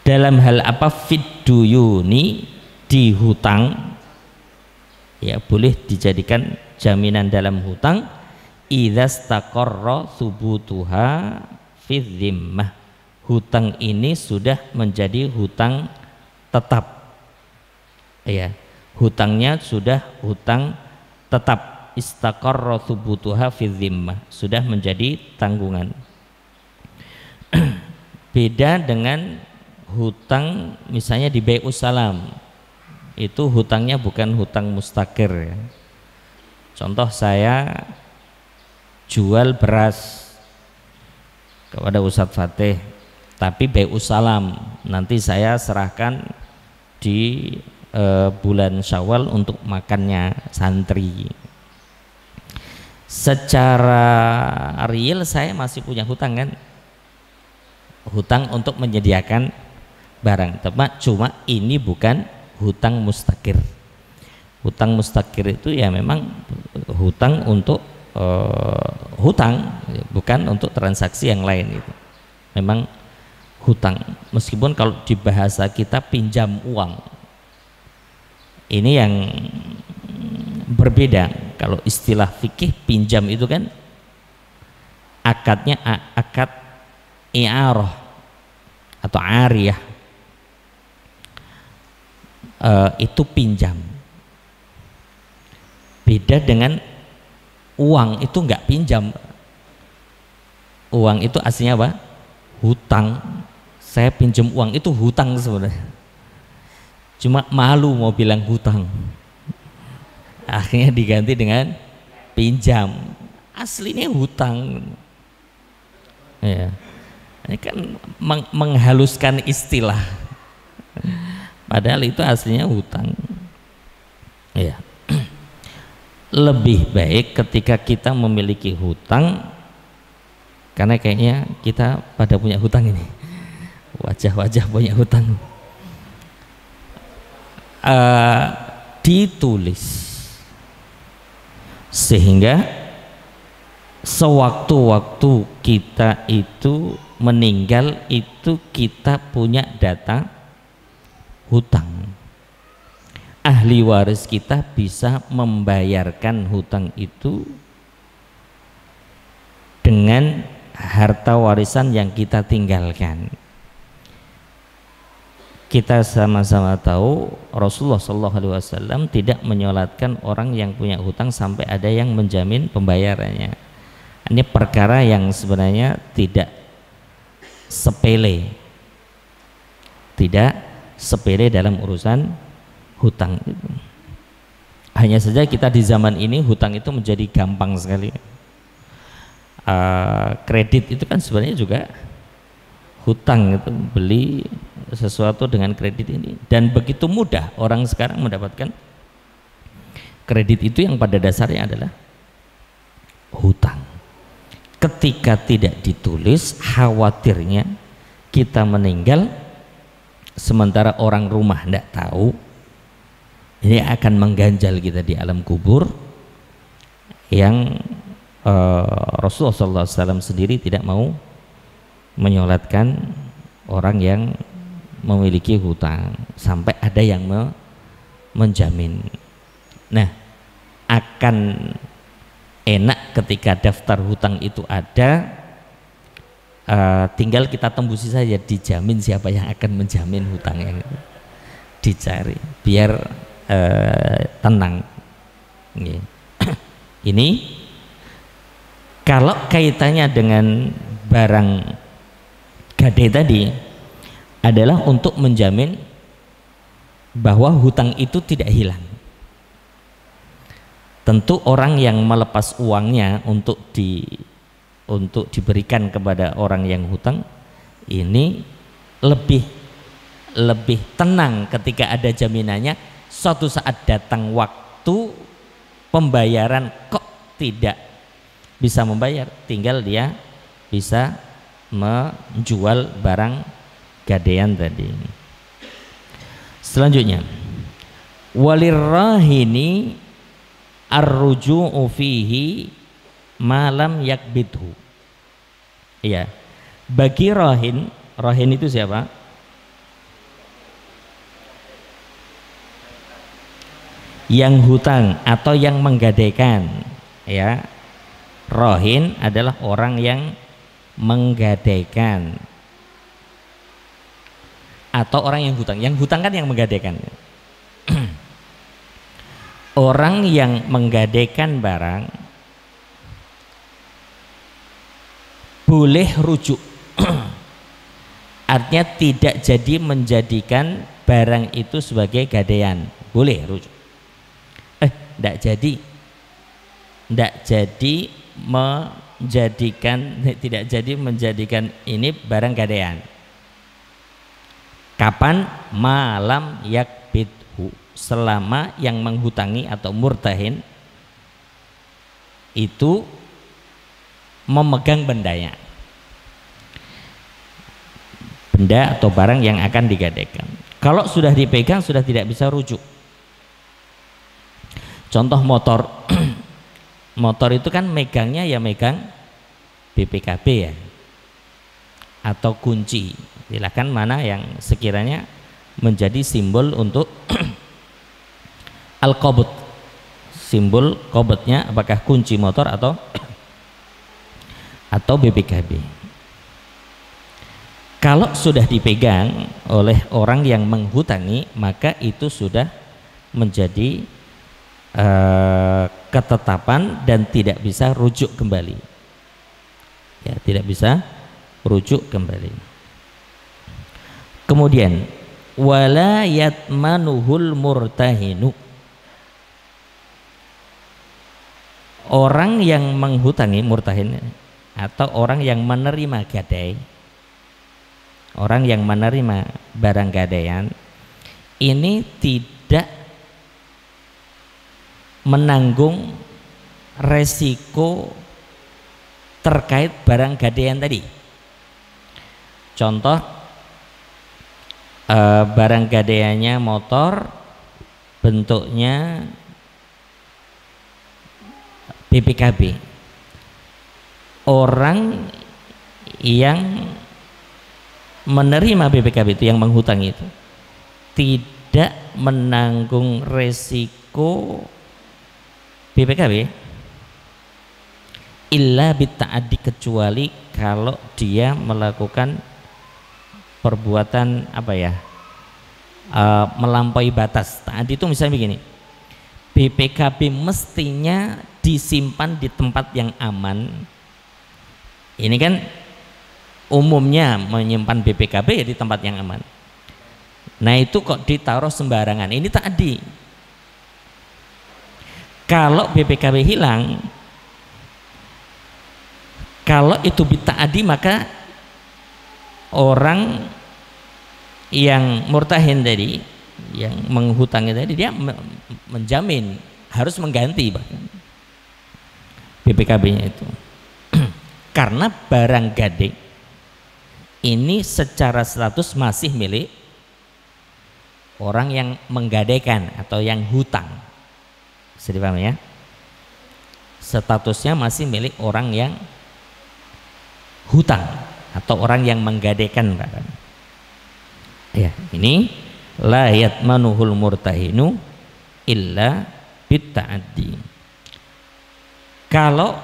Dalam hal apa? Fidduyuni, di hutang, ya boleh dijadikan jaminan dalam hutang. Idza staqarra thubutuha fi dhimmah, hutang ini sudah menjadi hutang tetap, ya, hutangnya sudah hutang tetap. Istaqarra thubutuha fi dhimmah, sudah menjadi tanggungan. Beda dengan hutang misalnya di bai'us salam, itu hutangnya bukan hutang mustaqir, ya. Contoh, saya jual beras kepada Ustadz Fatih, tapi bai'us salam, nanti saya serahkan di bulan Syawal untuk makannya santri. Secara real saya masih punya hutang, kan, hutang untuk menyediakan barang, cuma ini bukan hutang mustaqir. Hutang mustaqir itu ya memang hutang untuk hutang, bukan untuk transaksi yang lain. Itu memang hutang, meskipun kalau di bahasa kita pinjam uang, ini yang berbeda. Kalau istilah fikih pinjam itu kan akadnya akad i'arah atau ariyah, itu pinjam. Beda dengan Uang itu nggak pinjam. Uang itu aslinya apa? Hutang. Saya pinjam uang itu hutang sebenarnya. Cuma malu mau bilang hutang. Akhirnya diganti dengan pinjam. Aslinya hutang. Ya. Ini kan menghaluskan istilah. Padahal itu aslinya hutang. Ya. Lebih baik ketika kita memiliki hutang, karena kayaknya kita pada punya hutang ini, wajah-wajah punya hutang, ditulis sehingga sewaktu-waktu kita itu meninggal itu kita punya data hutang. Ahli waris kita bisa membayarkan hutang itu dengan harta warisan yang kita tinggalkan. Kita sama-sama tahu Rasulullah SAW tidak menyolatkan orang yang punya hutang sampai ada yang menjamin pembayarannya. Ini perkara yang sebenarnya tidak sepele, tidak sepele dalam urusan hutang itu. Hanya saja kita di zaman ini hutang itu menjadi gampang sekali. Kredit itu kan sebenarnya juga hutang, itu beli sesuatu dengan kredit ini, dan begitu mudah orang sekarang mendapatkan kredit itu yang pada dasarnya adalah hutang. Ketika tidak ditulis, khawatirnya kita meninggal sementara orang rumah tidak tahu. Ini akan mengganjal kita di alam kubur yang Rasulullah SAW sendiri tidak mau menyolatkan orang yang memiliki hutang sampai ada yang menjamin. Nah, akan enak ketika daftar hutang itu ada, tinggal kita tembusi saja, dijamin siapa yang akan menjamin hutangnya, dicari biar tenang. Ini kalau kaitannya dengan barang gade tadi adalah untuk menjamin bahwa hutang itu tidak hilang. Tentu orang yang melepas uangnya untuk diberikan kepada orang yang hutang ini lebih tenang ketika ada jaminannya. Suatu saat datang waktu pembayaran kok tidak bisa membayar, tinggal dia bisa menjual barang gadean tadi. Selanjutnya, walirrahini arruju'u fihi malam yakbidhu. Iya, bagi rahin itu siapa? Yang hutang atau yang menggadaikan, ya. Rahin adalah orang yang menggadaikan atau orang yang hutang. Yang hutang kan yang menggadaikan. Orang yang menggadaikan barang boleh rujuk. Artinya tidak jadi menjadikan barang itu sebagai gadaian, boleh rujuk. Tidak jadi menjadikan ini barang gadaian. Kapan? Malam yakbidhu, selama yang menghutangi atau murtahin itu memegang bendanya, benda atau barang yang akan digadaikan. Kalau sudah dipegang sudah tidak bisa rujuk. Contoh motor, motor itu kan megangnya ya megang BPKB ya, atau kunci. Silakan mana yang sekiranya menjadi simbol untuk al-qabd, simbol qabdnya apakah kunci motor atau BPKB. Kalau sudah dipegang oleh orang yang menghutangi, maka itu sudah menjadi ketetapan dan tidak bisa rujuk kembali. Ya, tidak bisa rujuk kembali. Kemudian wala yatmanuhul murtahinu, orang yang menghutangi, murtahin atau orang yang menerima gadai, orang yang menerima barang gadaian ini tidak menanggung resiko terkait barang gadaian tadi. Contoh, barang gadaiannya motor, bentuknya BPKB. Orang yang menerima BPKB itu, yang menghutangi itu, tidak menanggung resiko BPKB illa bitta'addi, kecuali kalau dia melakukan perbuatan apa ya, melampaui batas. Ta'addi itu misalnya begini, BPKB mestinya disimpan di tempat yang aman. Ini kan umumnya menyimpan BPKB ya di tempat yang aman. Nah itu kok ditaruh sembarangan, ini ta'addi. Kalau BPKB hilang, kalau itu bita'addi, maka orang yang murtahin tadi, yang menghutangi tadi, dia menjamin harus mengganti bahkan BPKB-nya itu. Karena barang gadai ini secara status masih milik orang yang menggadaikan atau yang hutang. Bisa dipahami ya? Statusnya masih milik orang yang hutang atau orang yang menggadaikan bahkan. Ya, ini la yatmanuhul murtahinu illa bitta'addi. Kalau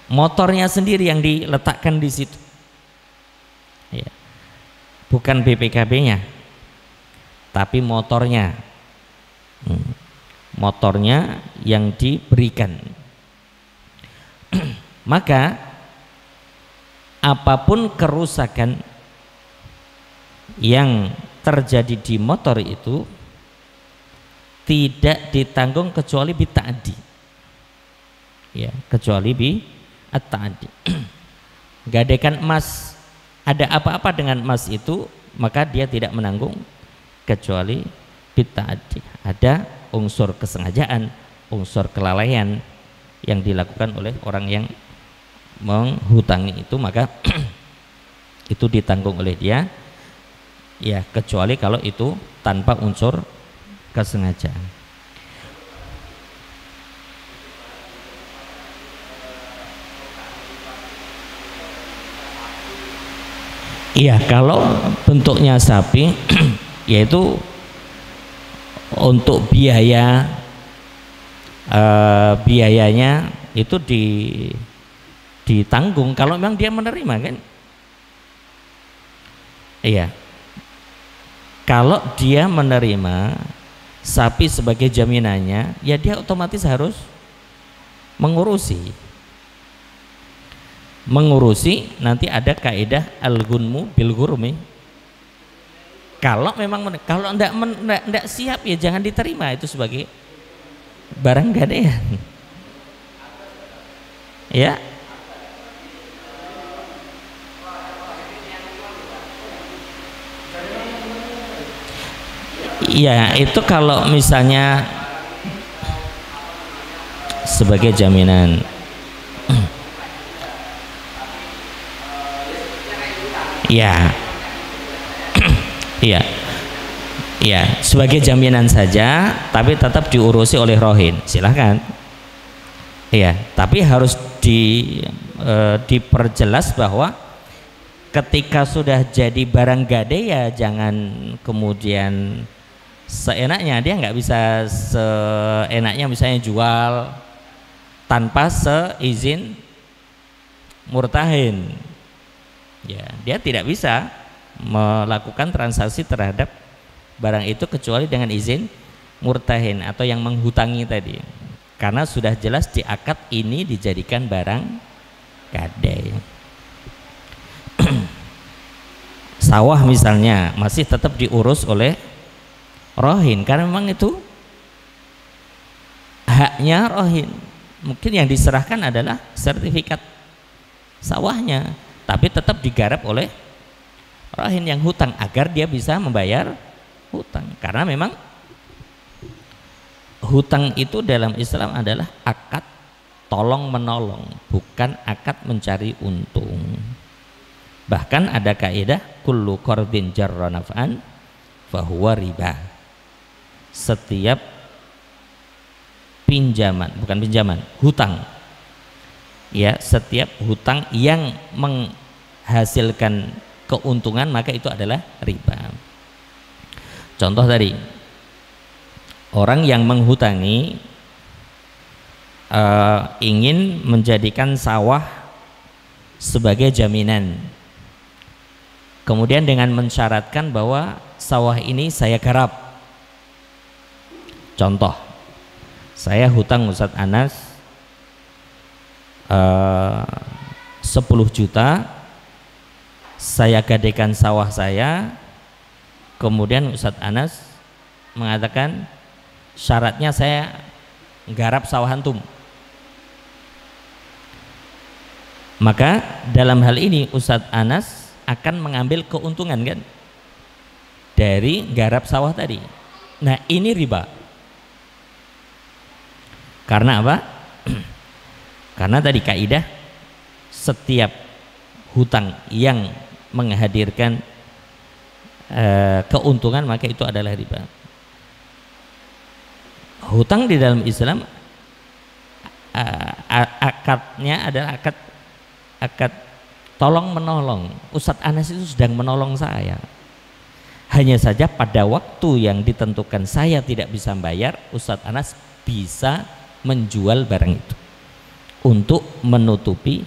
motornya sendiri yang diletakkan di situ, ya, bukan BPKB-nya, tapi motornya, motornya yang diberikan, maka apapun kerusakan yang terjadi di motor itu tidak ditanggung kecuali bita'addi. Ya, kecuali bi at-ta'addi. Gadaikan emas, ada apa-apa dengan emas itu, maka dia tidak menanggung kecuali bita'addi. Ada unsur kesengajaan, unsur kelalaian yang dilakukan oleh orang yang menghutangi itu, maka itu ditanggung oleh dia, ya, kecuali kalau itu tanpa unsur kesengajaan. Iya, kalau bentuknya sapi yaitu untuk biayanya itu ditanggung kalau memang dia menerima, kan? Iya. Kalau dia menerima sapi sebagai jaminannya, ya dia otomatis harus mengurusi. Nanti ada kaidah al-gunmu bil gurmi. Kalau memang kalau enggak siap, ya jangan diterima itu sebagai barang gadaian. Ya. Iya, itu kalau misalnya sebagai jaminan. Ya, iya, iya, sebagai jaminan saja, tapi tetap diurusi oleh rohin. Silahkan. Iya, tapi harus diperjelas bahwa ketika sudah jadi barang gadai, ya jangan kemudian seenaknya. Dia nggak bisa seenaknya misalnya jual tanpa seizin murtahin. Ya, dia tidak bisa melakukan transaksi terhadap barang itu kecuali dengan izin murtahin atau yang menghutangi tadi, karena sudah jelas di akad ini dijadikan barang gadai. Sawah misalnya masih tetap diurus oleh rohin karena memang itu haknya rohin. Mungkin yang diserahkan adalah sertifikat sawahnya, tapi tetap digarap oleh rohin yang hutang agar dia bisa membayar hutang. Karena memang hutang itu dalam Islam adalah akad tolong menolong, bukan akad mencari untung. Bahkan ada kaidah kullu qardin jarra naf'an fahuwa riba. Setiap pinjaman, bukan pinjaman, hutang. Ya, setiap hutang yang menghasilkan keuntungan maka itu adalah riba. Contoh tadi, orang yang menghutangi ingin menjadikan sawah sebagai jaminan, kemudian dengan mensyaratkan bahwa sawah ini saya garap. Contoh, saya hutang Ustadz Anas 10 juta, saya gadaikan sawah saya, kemudian Ustadz Anas mengatakan syaratnya saya garap sawah antum. Maka dalam hal ini Ustadz Anas akan mengambil keuntungan kan dari garap sawah tadi. Nah, ini riba. Karena apa? Karena tadi kaidah setiap hutang yang menghadirkan keuntungan maka itu adalah riba. Hutang di dalam Islam akadnya adalah akad tolong menolong. Ustadz Anas itu sedang menolong saya. Hanya saja pada waktu yang ditentukan saya tidak bisa bayar, Ustadz Anas bisa menjual barang itu untuk menutupi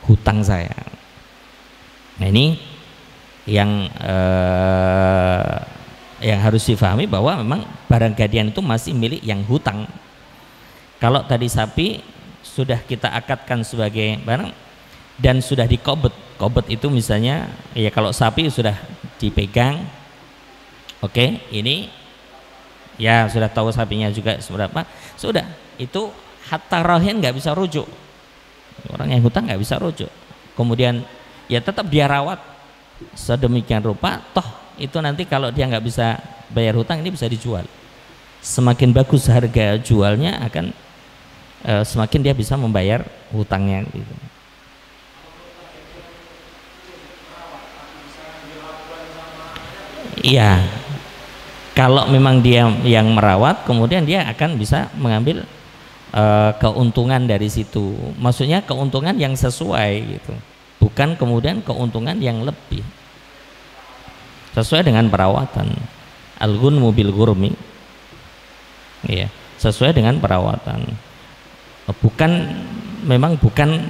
hutang saya. Nah, ini yang harus difahami bahwa memang barang gadaian itu masih milik yang hutang. Kalau tadi sapi sudah kita akadkan sebagai barang dan sudah dikobet. Kobet itu misalnya ya kalau sapi sudah dipegang, oke, ini ya sudah tahu sapinya juga seberapa, sudah itu hatta rohin nggak bisa rujuk, orang yang hutang nggak bisa rujuk. Kemudian ya tetap dia rawat sedemikian rupa, toh itu nanti kalau dia nggak bisa bayar hutang ini bisa dijual. Semakin bagus harga jualnya akan semakin dia bisa membayar hutangnya gitu. Iya, kalau memang dia yang merawat, kemudian dia akan bisa mengambil keuntungan dari situ. Maksudnya keuntungan yang sesuai gitu, bukan kemudian keuntungan yang lebih. Sesuai dengan perawatan. Al-ghunmu bil ghurmi. Iya, sesuai dengan perawatan. Memang bukan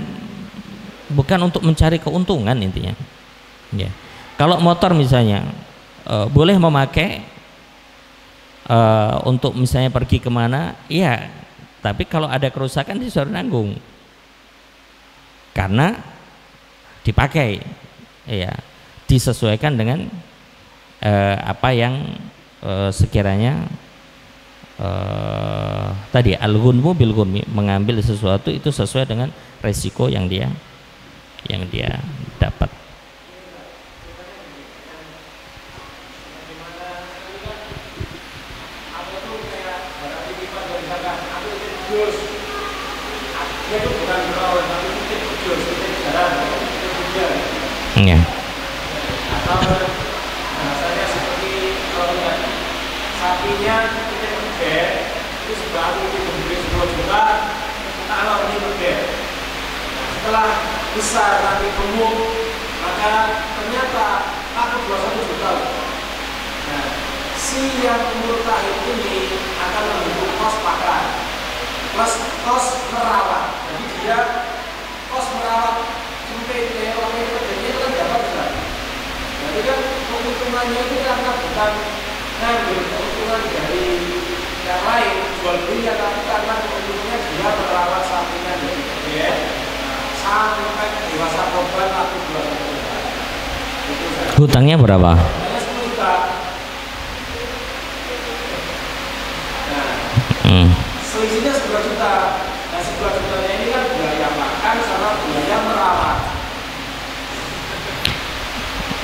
untuk mencari keuntungan intinya. Ya. Kalau motor misalnya boleh memakai untuk misalnya pergi kemana, iya, tapi kalau ada kerusakan disuruh nanggung karena dipakai, ya, disesuaikan dengan apa yang sekiranya tadi al-ghunmu bil ghunmi, mengambil sesuatu itu sesuai dengan resiko yang dia dapat. Ya. Atau bahasanya seperti kalau sapinya kita gede itu sebaru diberi 10 juta, kalau ini gede setelah besar nanti gemuk maka ternyata aku 21 juta. Nah, si yang murtahid ini akan menghitung kos pakan plus kos merawat. Jadi dia kos merawat sampai orang itu kerjanya itu kan dapat juga. Jadi kan keuntungannya itu karena bukan ngambil keuntungan dari lain jual beli ya, tapi karena keuntungannya dia merawat sapinya dari gede sampai dewasa korban laku 2 juta. Itu saja. Hutangnya berapa? Hanya 10 juta. Nah, selisihnya 11 juta. Nah, 11 jutanya ini kan biaya makan sama biaya merawat.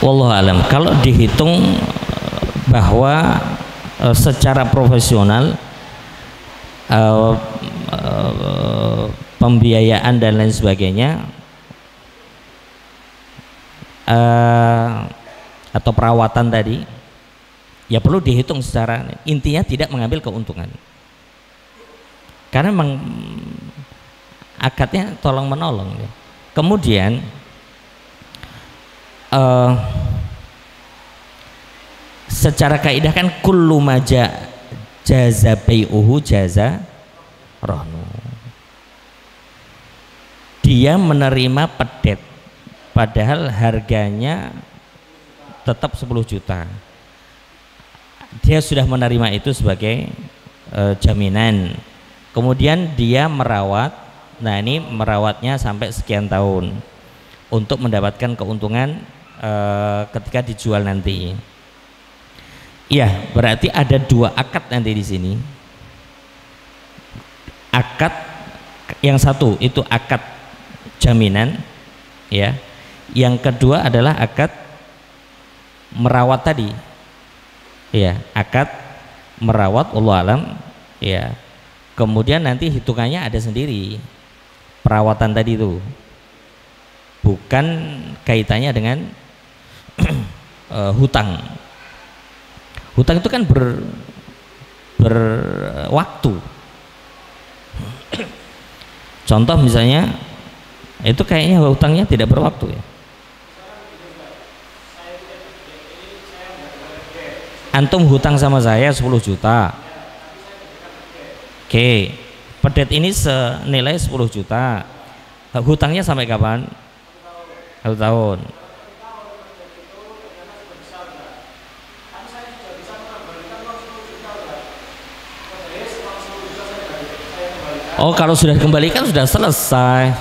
Wallahu alam. Kalau dihitung bahwa secara profesional pembiayaan dan lain sebagainya atau perawatan tadi ya perlu dihitung secara intinya tidak mengambil keuntungan, karena memang akadnya tolong menolong ya. Kemudian secara kaidah kan kullu maja jaza bai'uhu jaza rahnu. Dia menerima pedet padahal harganya tetap 10 juta. Dia sudah menerima itu sebagai jaminan. Kemudian dia merawat. Nah, ini merawatnya sampai sekian tahun untuk mendapatkan keuntungan ketika dijual nanti. Iya, berarti ada 2 akad nanti di sini. Akad yang satu itu akad jaminan, ya. Yang kedua adalah akad merawat tadi. Ya, akad merawat Allah alam, ya. Kemudian nanti hitungannya ada sendiri. Perawatan tadi itu. Bukan kaitannya dengan hutang. Hutang itu kan berwaktu. Contoh misalnya itu kayaknya hutangnya tidak berwaktu ya. Antum hutang sama saya 10 juta. Oke, pedet ini senilai 10 juta. Hutangnya sampai kapan? 1 tahun. Oh, kalau sudah dikembalikan sudah selesai.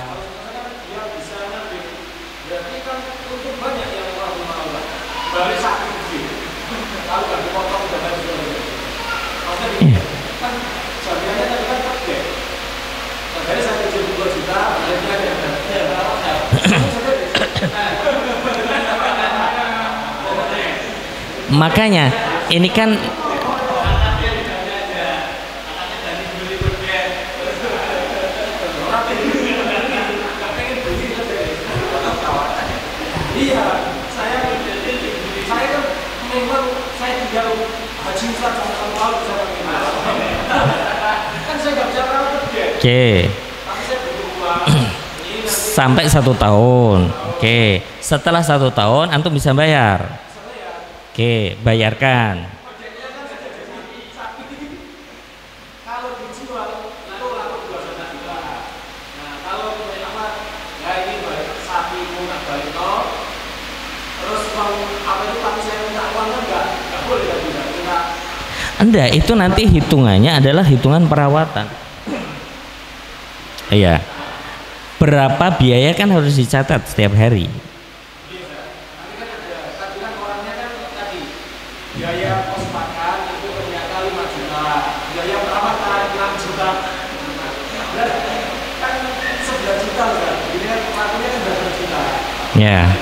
Makanya ini kan oke. Sampai 1 tahun. Oke. Setelah 1 tahun antum bisa bayar. Oke, bayarkan. Anda itu nanti hitungannya adalah hitungan perawatan. Iya. Berapa biaya kan harus dicatat setiap hari. Biaya kos makan itu ternyata 5 juta, biaya perawatan 6 juta, kan 11 juta kan, ini lakunya kan 12 juta. Ya.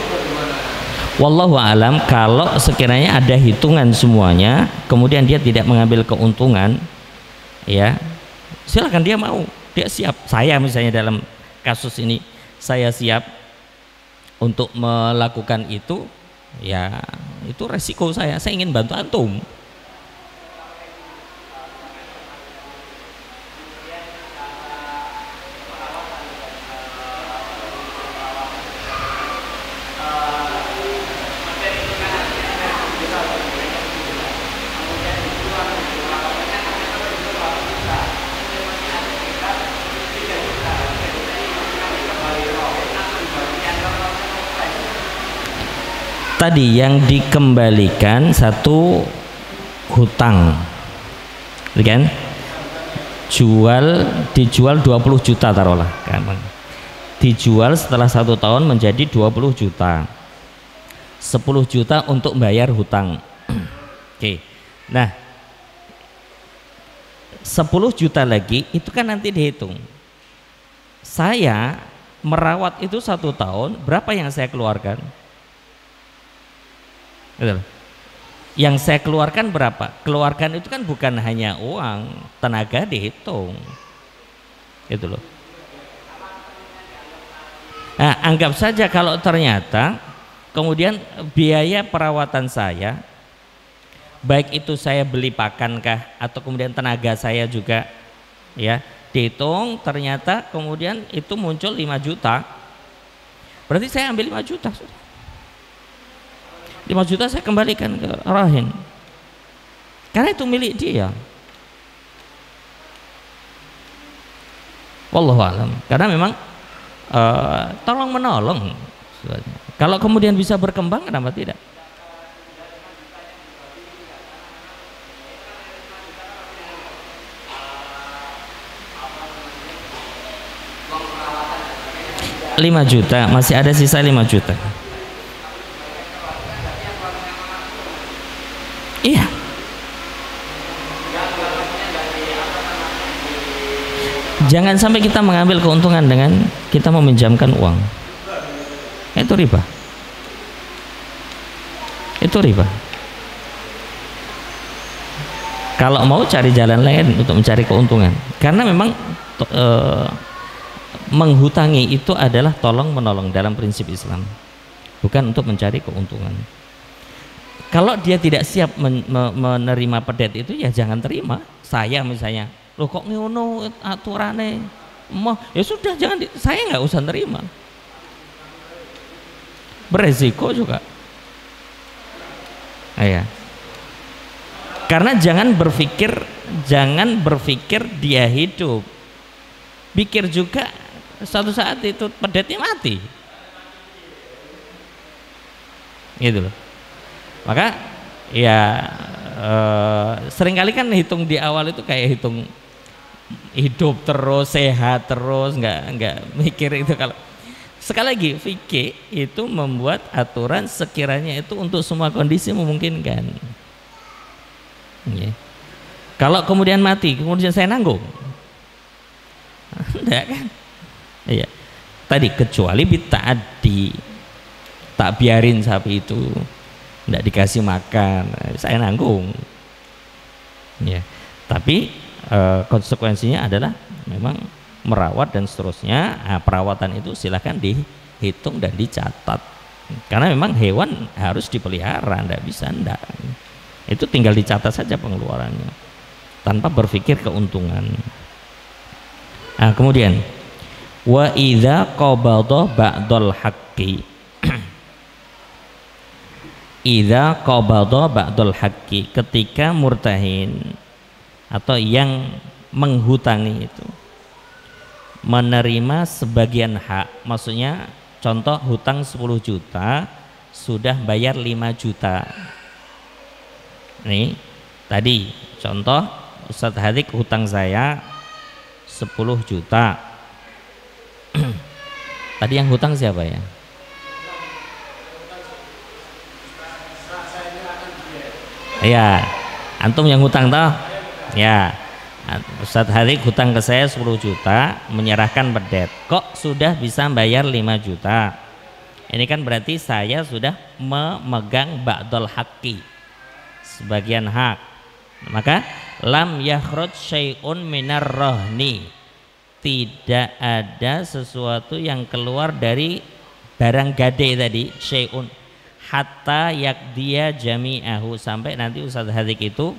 Wallahu alam, kalau sekiranya ada hitungan semuanya, kemudian dia tidak mengambil keuntungan, ya silakan, dia mau, dia siap. Saya misalnya dalam kasus ini, saya siap untuk melakukan itu, ya itu resiko saya ingin bantu antum. Tadi yang dikembalikan 1 hutang, kan? dijual 20 juta taruhlah, dijual setelah 1 tahun menjadi 20 juta, 10 juta untuk bayar hutang. Oke, nah 10 juta lagi itu kan nanti dihitung, saya merawat itu 1 tahun, berapa yang saya keluarkan? Betul. Yang saya keluarkan berapa? Keluarkan itu kan bukan hanya uang, tenaga dihitung. Itu loh. Nah, anggap saja kalau ternyata kemudian biaya perawatan saya, baik itu saya beli pakankah atau kemudian tenaga saya juga, ya, dihitung ternyata kemudian itu muncul 5 juta. Berarti saya ambil 5 juta. 5 juta saya kembalikan ke rahin, karena itu milik dia. Wallahu a'lam. Karena memang tolong menolong. Kalau kemudian bisa berkembang, kenapa tidak? Lima juta, masih ada sisa 5 juta. Iya. Jangan sampai kita mengambil keuntungan dengan kita meminjamkan uang. Itu riba. Itu riba. Kalau mau cari jalan lain untuk mencari keuntungan. Karena memang menghutangi itu adalah tolong menolong dalam prinsip Islam, bukan untuk mencari keuntungan. Kalau dia tidak siap menerima pedet itu, ya jangan terima. Saya misalnya, loh kok ngono aturane, ya sudah, jangan saya nggak usah terima. Beresiko juga. Ya. Karena jangan berpikir dia hidup, pikir juga suatu saat itu pedetnya mati, gitu loh. Maka ya seringkali kan hitung di awal itu kayak hitung hidup terus, sehat terus, nggak mikir itu. Kalau sekali lagi fikih itu membuat aturan sekiranya itu untuk semua kondisi memungkinkan. Ya. Kalau kemudian mati, kemudian saya nanggung, enggak kan? Iya. Tadi kecuali bita'addi, tak biarin sapi itu, enggak dikasih makan, saya nanggung. Ya. Tapi konsekuensinya adalah memang merawat dan seterusnya. Nah, perawatan itu silahkan dihitung dan dicatat, karena memang hewan harus dipelihara, enggak bisa enggak. Itu tinggal dicatat saja pengeluarannya tanpa berpikir keuntungan. Nah, kemudian wa idza qabadha ba'dal haqqi idza qabadha ba'dal haqqi, ketika murtahin atau yang menghutangi itu menerima sebagian hak, maksudnya contoh hutang 10 juta sudah bayar 5 juta. Nih tadi contoh Ustadz Hadik hutang saya 10 juta. Tadi yang hutang siapa ya? Ya, antum yang hutang toh? Ya, Ustadz Hadik hutang ke saya 10 juta, menyerahkan pedet. Kok sudah bisa bayar 5 juta? Ini kan berarti saya sudah memegang ba'dal haqqi, sebagian hak. Maka lam yakhruj syai'un minar rohni, tidak ada sesuatu yang keluar dari barang gade tadi, syai'un, hatta yakdiya jami'ahu, sampai nanti Ustadz Hadik itu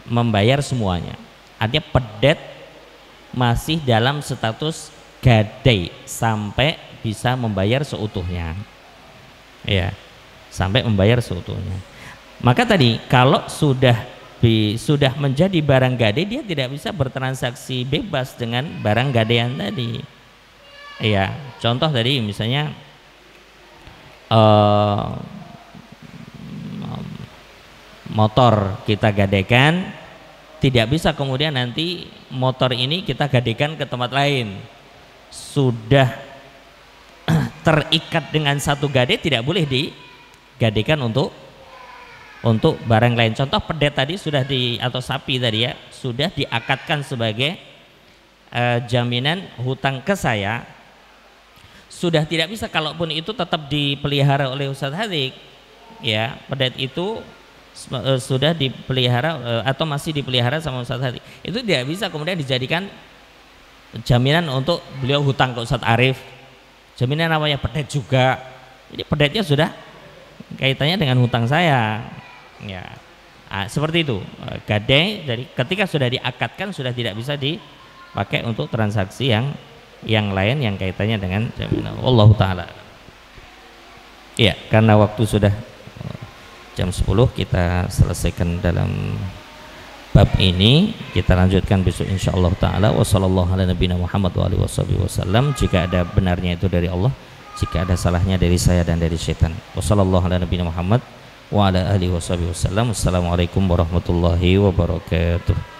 membayar semuanya. Artinya pedet masih dalam status gade sampai bisa membayar seutuhnya, ya, sampai membayar seutuhnya. Maka tadi kalau sudah menjadi barang gade, dia tidak bisa bertransaksi bebas dengan barang gadean tadi. Iya, contoh tadi misalnya motor kita gadekan tidak bisa kemudian nanti motor ini kita gadekan ke tempat lain. Sudah terikat dengan satu gade, tidak boleh digadekan untuk barang lain. Contoh pedet tadi sudah atau sapi tadi ya, sudah diakadkan sebagai jaminan hutang ke saya. Sudah tidak bisa, kalaupun itu tetap dipelihara oleh Ustadz Hadik, ya pedet itu sudah dipelihara atau masih dipelihara sama Ustadz Hadik, itu tidak bisa kemudian dijadikan jaminan untuk beliau hutang ke Ustadz Arif. Jaminan namanya pedet juga. Jadi pedetnya sudah kaitannya dengan hutang saya. Ya, seperti itu. Gade dari ketika sudah diakadkan sudah tidak bisa dipakai untuk transaksi yang lain yang kaitannya dengan jaminan. Wallahu taala. Iya, karena waktu sudah jam 10, kita selesaikan dalam bab ini. Kita lanjutkan besok insyaallah taala. Wassallallahu ala nabiyina Muhammad wa alihi wasallam. Jika ada benarnya itu dari Allah, jika ada salahnya dari saya dan dari syaitan. Wassallallahu ala nabiyina Muhammad wa ala alihi wasallam. Assalamualaikum warahmatullahi wabarakatuh.